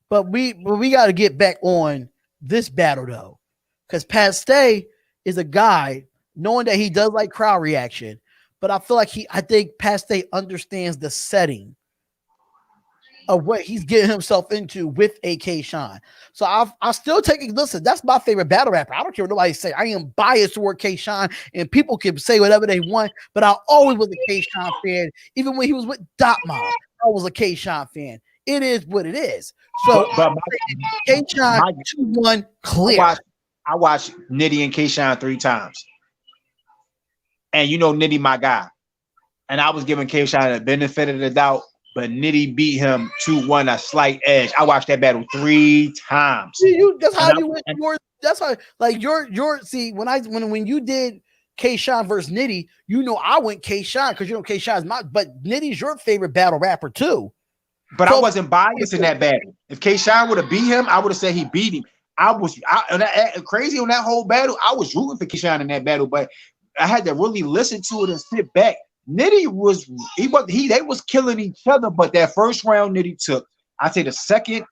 But we got to get back on this battle though, because Pastay is a guy knowing that he does like crowd reaction, but I feel like I think Pastay understands the setting of what he's getting himself into with AK Shine. So I still take it. Listen, that's my favorite battle rapper. I don't care what nobody say. I am biased toward K Shine, and people can say whatever they want, but I always was a K Shine fan. Even when he was with Dot Mob, I was a K Shine fan. It is what it is. So K Shine 2-1 clear. I watched Nitty and K Shine 3 times. And you know Nitty my guy. And I was giving K Shine the benefit of the doubt, but Nitty beat him 2-1, a slight edge. I watched that battle 3 times. That's how you went towards. That's how, like, your see, when you did K Shine versus Nitty, you know I went K Shine because you know K Shine's but Nitty's your favorite battle rapper too. But so, I wasn't biased in that battle. If K Shine would have beat him, I would have said he beat him. Crazy on that whole battle. I was rooting for K Shine in that battle, but I had to really listen to it and sit back. Nitty they was killing each other, but that first round Nitty took. I say the second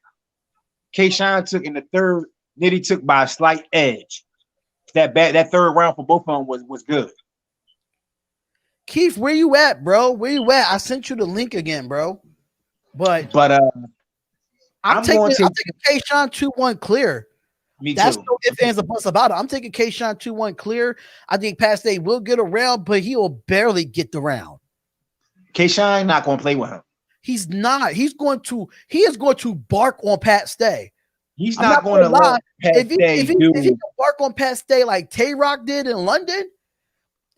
K Shine took, and the third Nitty took by a slight edge. That third round for both of them was good. Keith, where you at, bro? Where you at? I sent you the link again, bro. But I'm taking K Shine 2-1 clear. Me That's too. no ifs, ands, or buts about it. I'm taking K Shine 2-1 clear. I think Pastay will get a round, but he will barely get the round. K Shine not going to play with him. He's not. He is going to bark on Pastay. He's not going to lie. If he can bark on Pastay like Tayrock did in London,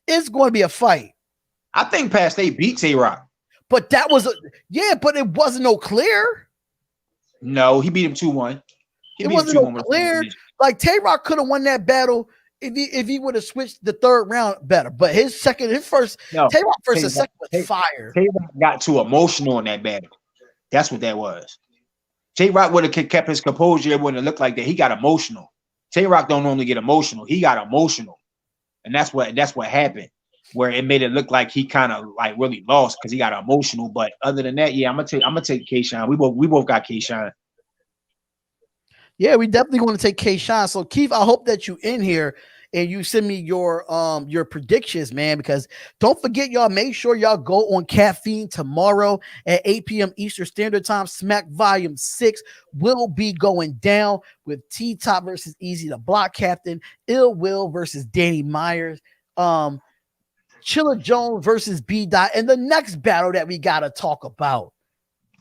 it's going to be a fight. I think Pastay beat Tayrock. But but it wasn't no clear. No, he beat him 2-1. It wasn't no clear. Like Tayrock could have won that battle if he would have switched the third round better. But Tayrock first and second was fire. Tayrock got too emotional in that battle. That's what that was. Tayrock would have kept his composure. It wouldn't have looked like that. He got emotional. Tayrock don't normally get emotional. He got emotional, and that's what happened. Where it made it look like he kind of like really lost because he got emotional. But other than that, yeah, I'm gonna take K Shine. We both got K Shine. Yeah, we definitely want to take K Shine. So Keith, I hope that you in here and you send me your predictions, man. Because don't forget, y'all, make sure y'all go on Caffeine tomorrow at 8 p.m. Eastern Standard Time. Smack Volume 6 will be going down with T-Top versus Easy the Block Captain, Ill Will versus Danny Myers. Chilla Jones versus B Dot, and the next battle that we gotta talk about.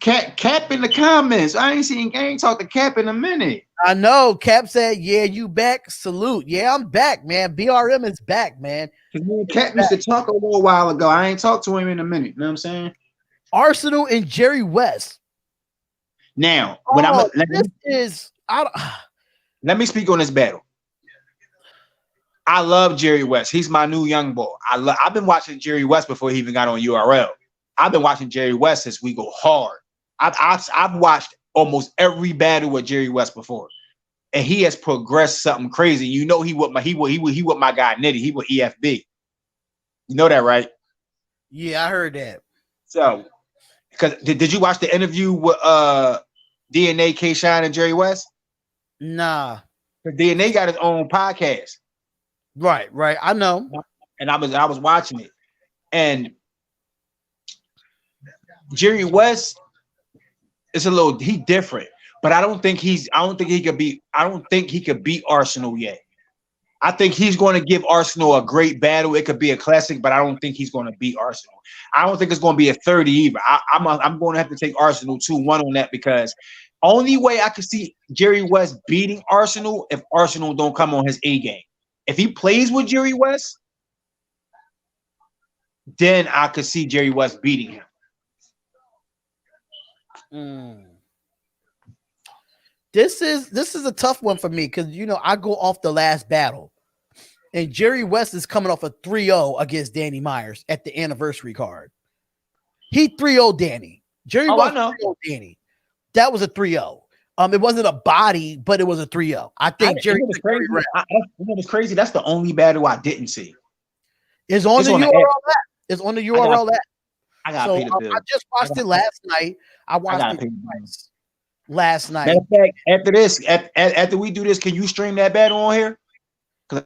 Cap in the comments. I ain't talked to Cap in a minute. I know. Cap said, "Yeah, you back? Salute. Yeah, I'm back, man. BRM is back, man." Cap used to talk a little while ago. I ain't talked to him in a minute. You know what I'm saying? Arsenal and Jerry West. Now, let me speak on this battle. I love Jerry West. He's my new young boy. I've been watching Jerry West before he even got on URL. I've been watching Jerry West since we go hard. I've watched almost every battle with Jerry West before, and he has progressed something crazy. You know he with my guy Nitty. He with EFB. You know that, right? Yeah, I heard that. So, because did you watch the interview with DNA, K Shine, and Jerry West? Nah. DNA got his own podcast. Right. I know. And I was watching it, and Jerry West is he different, but I don't think he could beat Arsenal yet. I think he's going to give Arsenal a great battle. It could be a classic, but I don't think he's going to beat Arsenal. I don't think it's going to be a 30 either. I'm going to have to take Arsenal 2-1 on that, because only way I could see Jerry West beating Arsenal if Arsenal don't come on his A game. If he plays with Jerry West, then I could see Jerry West beating him. This is a tough one for me because, you know, I go off the last battle, and Jerry West is coming off a 3-0 against Danny Myers at the anniversary card. He 3-0 Danny. Jerry West 3-0 Danny. That was a 3-0. It wasn't a body, but it was a 3-0. I think Jerry. You know what's crazy? That's the only battle I didn't see. It's on the URL app. It's on the URL app. I got to pay the bill. I just watched it last night. I watched it twice last night. Matter of fact, after this, after we do this, can you stream that battle on here?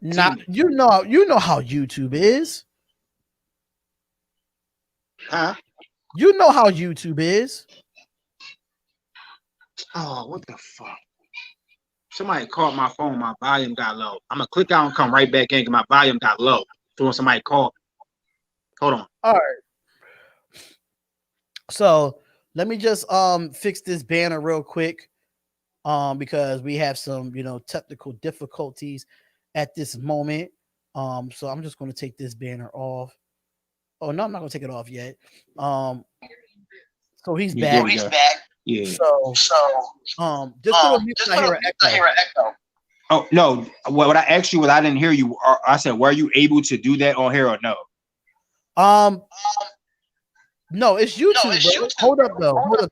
Not you know how YouTube is. Huh? You know how YouTube is. Oh, what the fuck? Somebody called my phone. My volume got low. I'm gonna click out and come right back in because my volume got low. So when somebody called, hold on. All right. So let me just fix this banner real quick. Because we have some technical difficulties at this moment. So I'm just gonna take this banner off. Oh no, I'm not gonna take it off yet. So he's back. He's back. Yeah. So just put an echo. Oh no! What I asked you, what I didn't hear you. I said, were you able to do that on here or no? No, it's YouTube. No, it's YouTube. Hold up though. Hold up.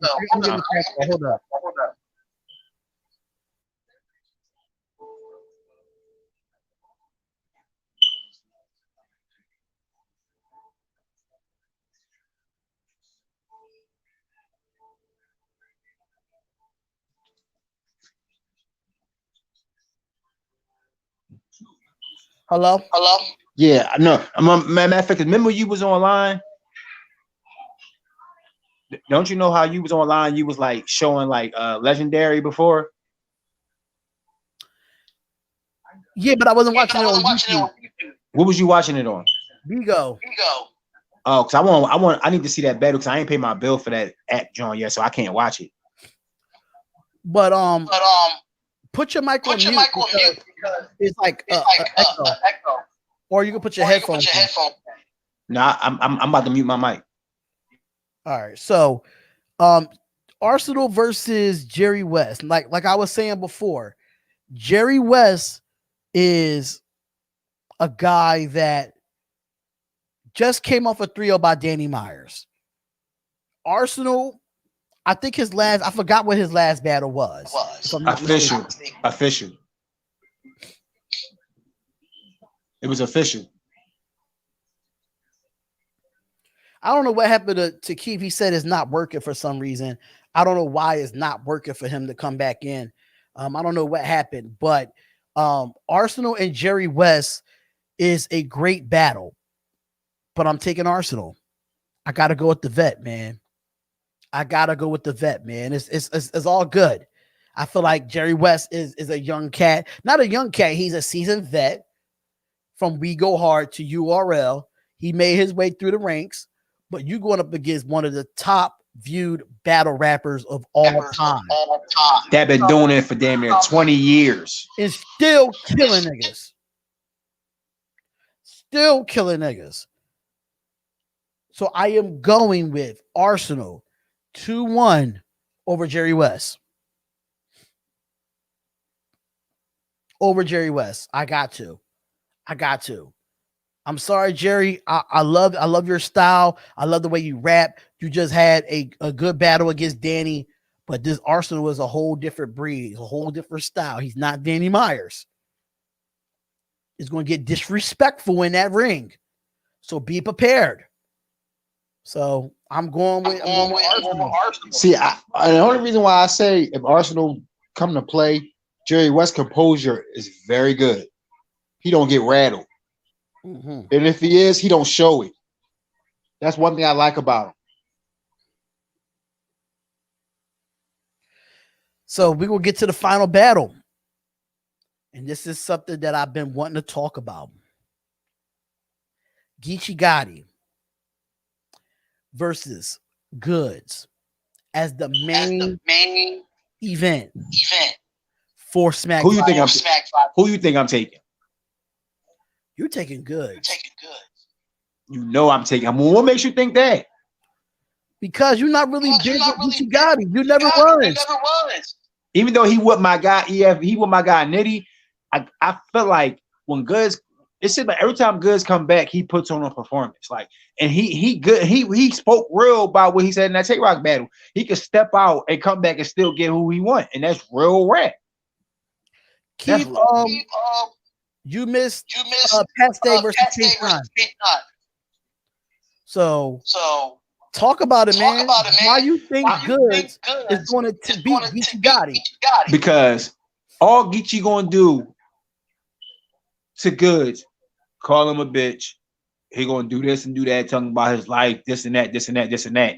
Hello? Yeah, no. Matter of fact, remember you was online? Don't you know how you was online? You was like showing like Legendary before. Yeah, but I wasn't watching it on YouTube. What was you watching it on? Bigo. Oh, because I need to see that battle because I ain't paid my bill for that app, John, yet, so I can't watch it. But put your mic on mute because it's like echo. Or you can put your headphones. No, I'm about to mute my mic. All right, so Arsenal versus Jerry West. Like I was saying before, Jerry West is a guy that just came off a 3-0 by Danny Myers. Arsenal, I think I forgot what his last battle was. Official. It was official. I don't know what happened to Keith. He said it's not working for some reason. I don't know why it's not working for him to come back in. I don't know what happened, but Arsenal and Jerry West is a great battle. But I'm taking Arsenal. I got to go with the vet, man. It's all good. I feel like Jerry West is a young cat. Not a young cat. He's a seasoned vet from We Go Hard to URL. He made his way through the ranks, but you going up against one of the top viewed battle rappers of all time. That been doing it for damn near 20 years. And still killing niggas. So I am going with Arsenal 2-1 over Jerry West. I got to. I'm sorry, Jerry. I love your style. I love the way you rap. You just had a good battle against Danny, but this Arsenal is a whole different breed, a whole different style. He's not Danny Myers. He's going to get disrespectful in that ring. So be prepared. So I'm going with Arsenal. See, the only reason why I say if Arsenal come to play, Jerry West's composure is very good. He don't get rattled. Mm-hmm. And if he is, he don't show it. That's one thing I like about him. So we will get to the final battle. And this is something that I've been wanting to talk about. Geechee Gotti versus Goods as the main event for SmackDown. Who you think I'm taking? You're taking Goods. You know I'm taking. What makes you think that? Because you're not really big with Geechee Gotti. You never was. Even though he with my guy, he with my guy Nitty. I feel like when Goods, it seems like every time Goods come back, he puts on a performance. Like, and he good. He spoke real about what he said in that Tayrock battle. He could step out and come back and still get who he want, and that's real rap. Keith, you missed Pat Stay versus K9. So talk about it, man. Why you think Goods is going to beat Geechee Gotti? Because all Geechee going to do to Goods, call him a bitch. He going to do this and do that, talking about his life, this and that, this and that, this and that.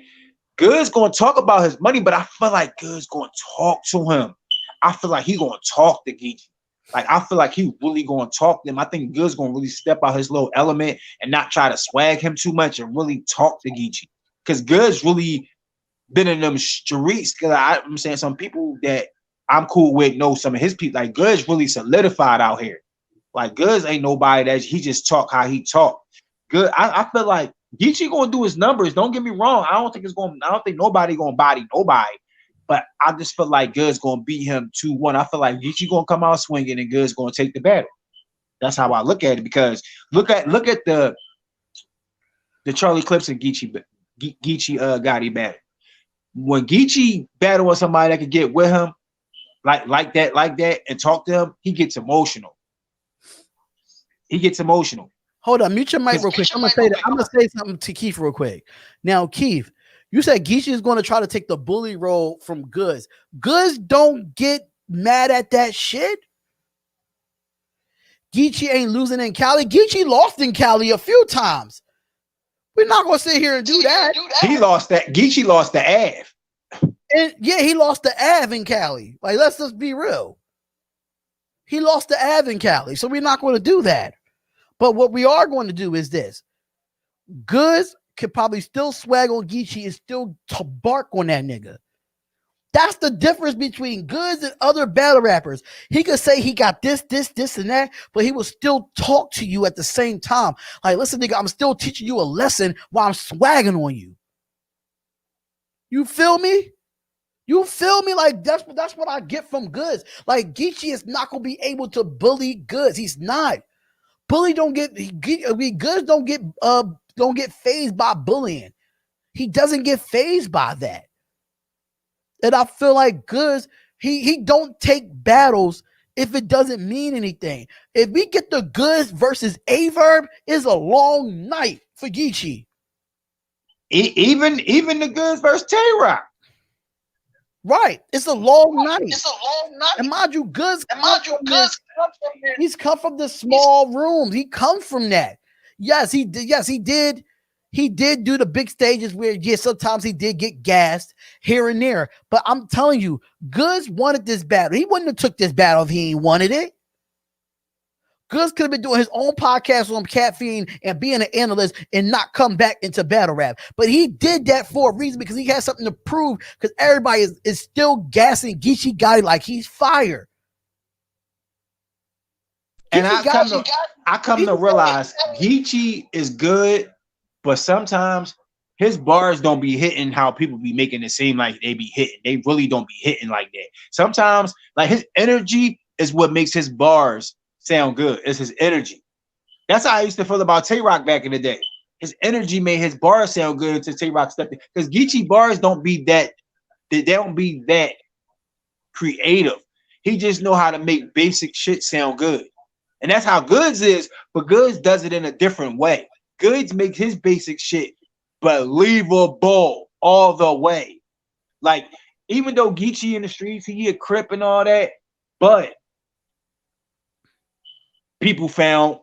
Goods going to talk about his money, but I feel like Goods going to talk to him. I feel like he going to talk to Geechee. Like, I feel like he really going to talk to him. I think Goods going to really step out his little element and not try to swag him too much and really talk to Geechee. Because Goods really been in them streets. Because I'm saying some people that I'm cool with know some of his people. Like, Goods really solidified out here. Like, Goods ain't nobody that he just talk how he talk. Good. I feel like Geechee going to do his numbers. Don't get me wrong. I don't think nobody going to body nobody. But I just feel like Goods going to beat him 2-1. I feel like Geechee going to come out swinging and Goods going to take the battle. That's how I look at it. Because look at the Charlie Clips and Geechee Gotti battle. When Geechee battle with somebody that could get with him like that and talk to him, he gets emotional. Hold on, mute your mic real quick. I'm gonna say something to Keith real quick. Now, Keith, you said Geechee is going to try to take the bully role from Goods. Goods don't get mad at that shit. Geechee ain't losing in Cali. Geechee lost in Cali a few times. We're not going to sit here and do that. He lost that. Geechee lost the Ave. And yeah, he lost the Ave in Cali. Like, let's just be real. He lost the Ave in Cali, so we're not going to do that. But what we are going to do is this. Goods could probably still swag on Geechee and still to bark on that nigga. That's the difference between Goods and other battle rappers. He could say he got this, and that, but he will still talk to you at the same time. Like, listen, nigga, I'm still teaching you a lesson while I'm swagging on you. You feel me? Like, that's what I get from Goods. Like, Geechee is not going to be able to bully Goods. He's not. Goods don't get fazed by bullying. He doesn't get fazed by that. And I feel like Goods, he don't take battles if it doesn't mean anything. If we get the Goods versus Averb, it's a long night for Geechee. Even the Goods versus Tayrock. Right. It's a long night. And mind you, Goods he's come from the small rooms. He comes from that. Yes, he did. He did do the big stages where, yeah, sometimes he did get gassed here and there. But I'm telling you, Goods wanted this battle. He wouldn't have took this battle if he ain't wanted it. Goods could have been doing his own podcast on Caffeine and being an analyst and not come back into battle rap. But he did that for a reason, because he has something to prove, because everybody is still gassing Geechee Gotti like he's fire. And I come to realize Geechee is good, but sometimes his bars don't be hitting how people be making it seem like they be hitting. They really don't be hitting like that. Sometimes, like, his energy is what makes his bars sound good. It's his energy. That's how I used to feel about Tayrock back in the day. His energy made his bars sound good until Tayrock stepped in. Because Geechee bars don't be that, they don't be that creative. He just know how to make basic shit sound good. And that's how Goods is, but Goods does it in a different way. Goods makes his basic shit believable all the way. Like, even though Geechee in the streets, he a Crip and all that, but people found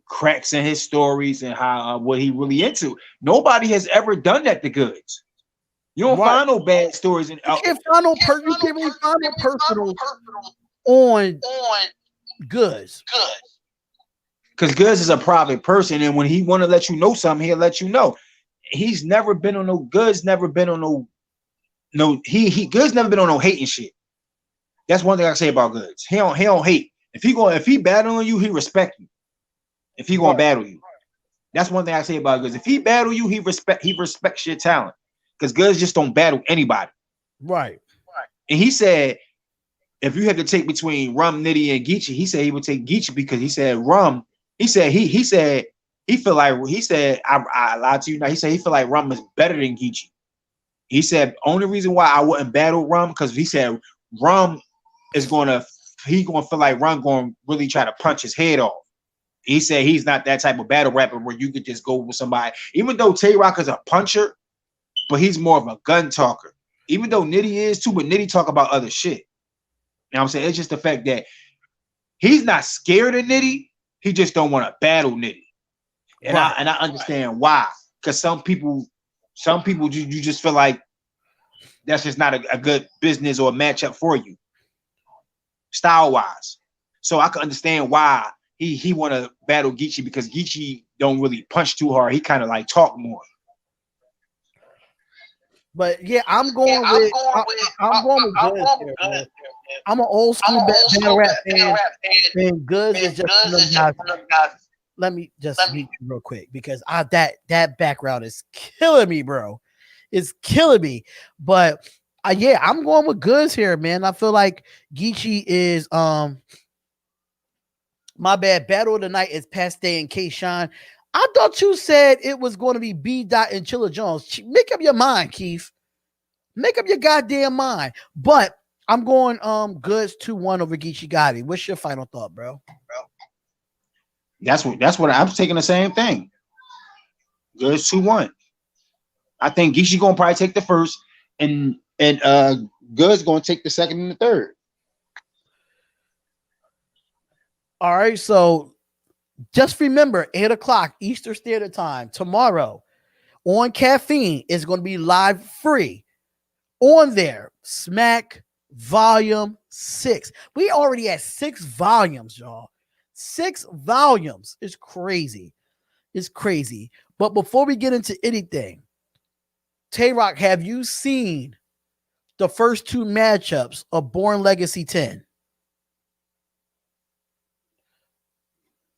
cracks in his stories and how what he really into. Nobody has ever done that to Goods. You don't find no bad stories. You can't find no personal on Goods. Because Goods is a private person, and when he want to let you know something, he'll let you know. He's never been on no Goods, never been on no Goods never been on no hating shit. That's one thing I say about Goods. He don't hate. If he battle on you, he respect you. If he gonna battle you, that's one thing I say about Goods. If he battle you, he respects your talent. Because Goods just don't battle anybody. Right. And he said, if you had to take between Rum, Nitty, and Geechee, he said he would take Geechee because he said Rum He said he feel like I lied to you now. He said he feel like Rum is better than Geechee. He said only reason why I wouldn't battle Rum because he said Rum is gonna feel like Rum gonna really try to punch his head off. He said he's not that type of battle rapper where you could just go with somebody, even though Tayrock is a puncher, but he's more of a gun talker. Even though Nitty is too, but Nitty talk about other shit. You know what I'm saying? It's just the fact that he's not scared of Nitty. He just don't want to battle Nitty. And right. I understand why. Because some people you just feel like that's just not a good business or a matchup for you, style-wise. So I can understand why he want to battle Geechee because Geechee don't really punch too hard. He kind of like talk more. But yeah, I'm going with Goods. I'm an old school battle rap fan, and Goods is just guys. Let me just meet you real quick because that background is killing me, bro. It's killing me. But yeah, I'm going with Goods here, man. I feel like Geechee is my bad. Battle of the night is Paste and K-Shine. I thought you said it was going to be B. Dot and Chilla Jones. Make up your mind, Keith. Make up your goddamn mind. But I'm going Goods 2-1 over Geechee Gotti. What's your final thought, bro? That's what I'm taking the same thing. Goods 2-1. I think Geechee gonna probably take the first, and Goods gonna take the second and the third. All right, so just remember 8 o'clock Eastern Standard Time tomorrow on Caffeine is going to be live free on there. Smack Volume 6. We already had 6 volumes, y'all. 6 volumes. It's crazy. It's crazy. But before we get into anything, Tayrock, have you seen the first 2 matchups of Born Legacy 10?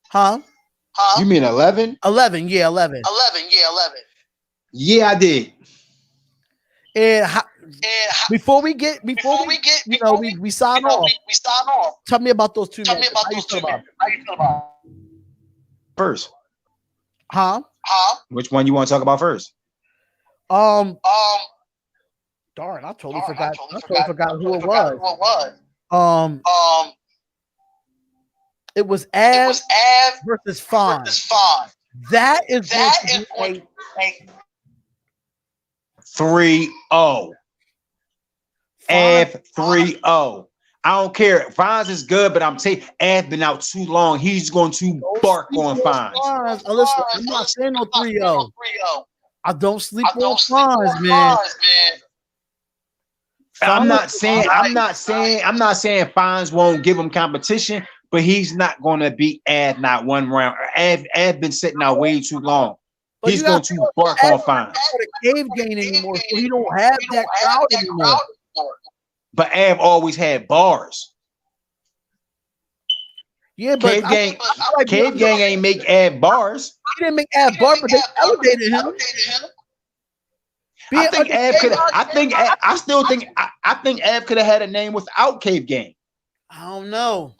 Huh? You mean 11? 11, yeah, 11. Yeah, I did. And before we sign off, tell me about those 2 matchups. How you feel about first? Huh? Which one you want to talk about first? Darn, I totally forgot who it was. It was Av versus Fawn. That is going to be 3-0. Av 3-0. I don't care. Fonz is good, but I'm saying Av been out too long. He's going to bark on Fonz. Listen, I'm not saying no 3-0. I don't sleep on Fonz, man. I'm not saying Fonz won't give him competition, but he's not going to beat Av not one round. Av been sitting out way too long. But he's going to bark on Fonz. Cave game anymore, so he don't have that crowd anymore. But Av always had bars. Yeah, but Cave Gang ain't make Av bars. He didn't make Av bars, but they elevated him. I think Av could. I think Av could have had a name without Cave Gang. I don't know.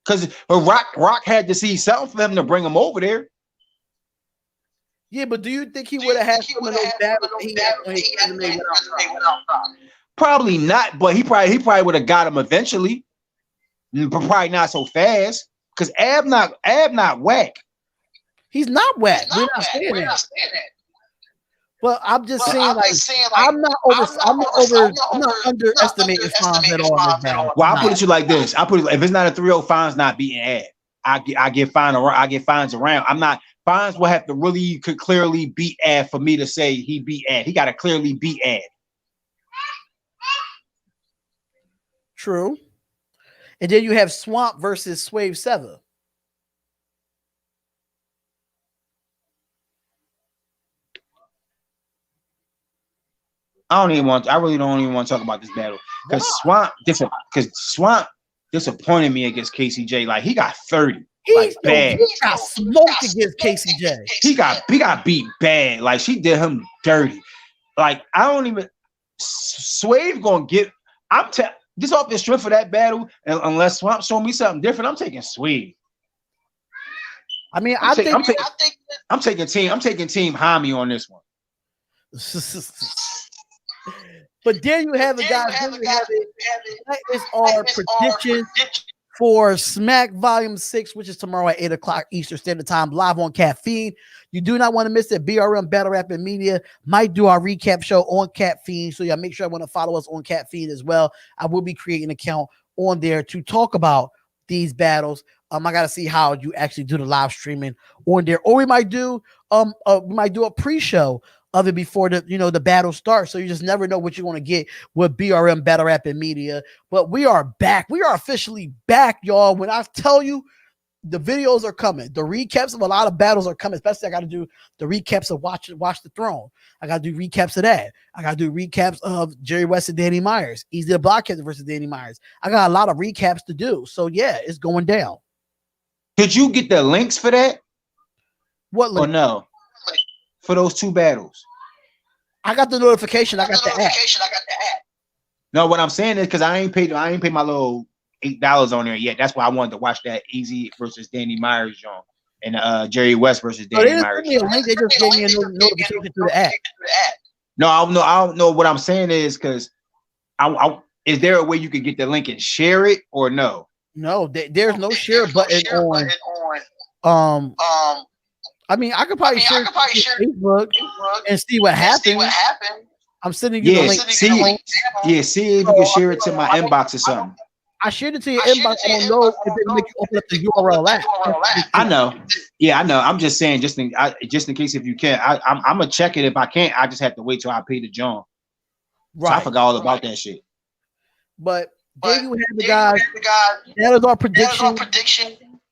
Because Rock had to see something for him to bring him over there. Yeah, but do you think he would have had some of those battles he had when he went out? Probably not, but he probably would have got him eventually, but probably not so fast. Because Ab not whack. He's not whack. We're not saying that. But I'm just saying, I'm not underestimating Fonz at all. Well, I'll put it to you like this. If it's not a 3-0, Fonz not beating Ab. I get Fonz around. I'm not. Fonz will have to really could clearly beat Ab for me to say he beat Ab. He got to clearly beat Ab. True. And then you have Swamp versus Swave 7. I really don't even want to talk about this battle because Swamp disappointed me against KCJ. Like he got 30. Bad. He got smoked against KCJ. He got beat bad. Like she did him dirty. Like I don't even. Swave gonna get. Just off the strength of that battle, and unless Swamp show me something different, I'm taking Swave. I mean, I'm taking Team Hami on this one. But there you have it, guys. There you have it. That is our prediction for Smack Volume 6, which is tomorrow at 8 o'clock Eastern Standard Time, live on Caffeine. You do not want to miss it. BRM Battle Rap and Media might do our recap show on Caffeine, so y'all make sure I want to follow us on Caffeine as well. I will be creating an account on there to talk about these battles. I gotta see how you actually do the live streaming on there, or we might do a pre-show of it before the battle starts. So you just never know what you're going to get with BRM Battle Rap and Media. But we are back. We are officially back, y'all. When I tell you the videos are coming, the recaps of a lot of battles are coming. Especially I got to do the recaps of Watch the Throne. I got to do recaps of that. I got to do recaps of Jerry West and Danny Myers, Easy the Blockhead versus Danny Myers. I got a lot of recaps to do. So yeah, it's going down. Did you get the links for that? What link? Or no? For those two battles. I got the notification. I got the app. No, what I'm saying is because I ain't paid my little $8 on there yet. That's why I wanted to watch that Easy versus Danny Myers, John, and Jerry West versus Danny Myers. They just gave me a notification through the app. No, I don't know. What I'm saying is because is there a way you could get the link and share it or no? No, there's no share button on. I mean, I could probably share Facebook and see what happens. I'm sending you the link. See if you can share it to my inbox or something. I shared it to your inbox. I don't know if it make you open up the URL app. I know. Yeah, I know. I'm just saying, just in case if you can, I'm gonna check it. If I can't, I just have to wait till I pay the John. Right. So I forgot all about that shit. But there you have it, guys. That is our prediction.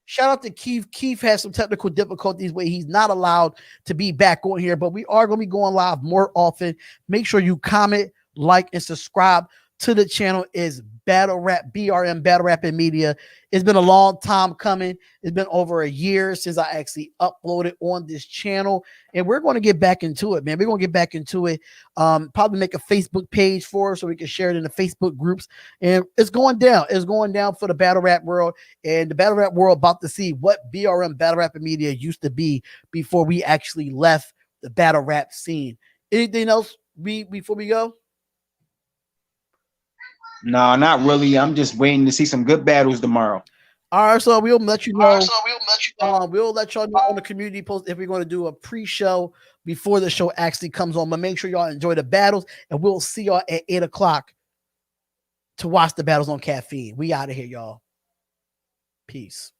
Shout out to Keith. Keith has some technical difficulties where he's not allowed to be back on here, but we are going to be going live more often. Make sure you comment, like, and subscribe to the channel. Is Battle Rap, BRM Battle Rap and Media. It's been a long time coming. It's been over a year since I actually uploaded on this channel, and we're going to get back into it, man. We're going to get back into it. Probably make a Facebook page for us so we can share it in the Facebook groups. And it's going down. It's going down for the battle rap world, and the battle rap world about to see what BRM Battle Rap and Media used to be before we actually left the battle rap scene. Anything else before we go? No, not really. I'm just waiting to see some good battles tomorrow. All right, so we'll let you know. We'll let y'all know on the community post if we're going to do a pre-show before the show actually comes on. But make sure y'all enjoy the battles, and we'll see y'all at 8 o'clock to watch the battles on Caffeine. We out of here, y'all. Peace.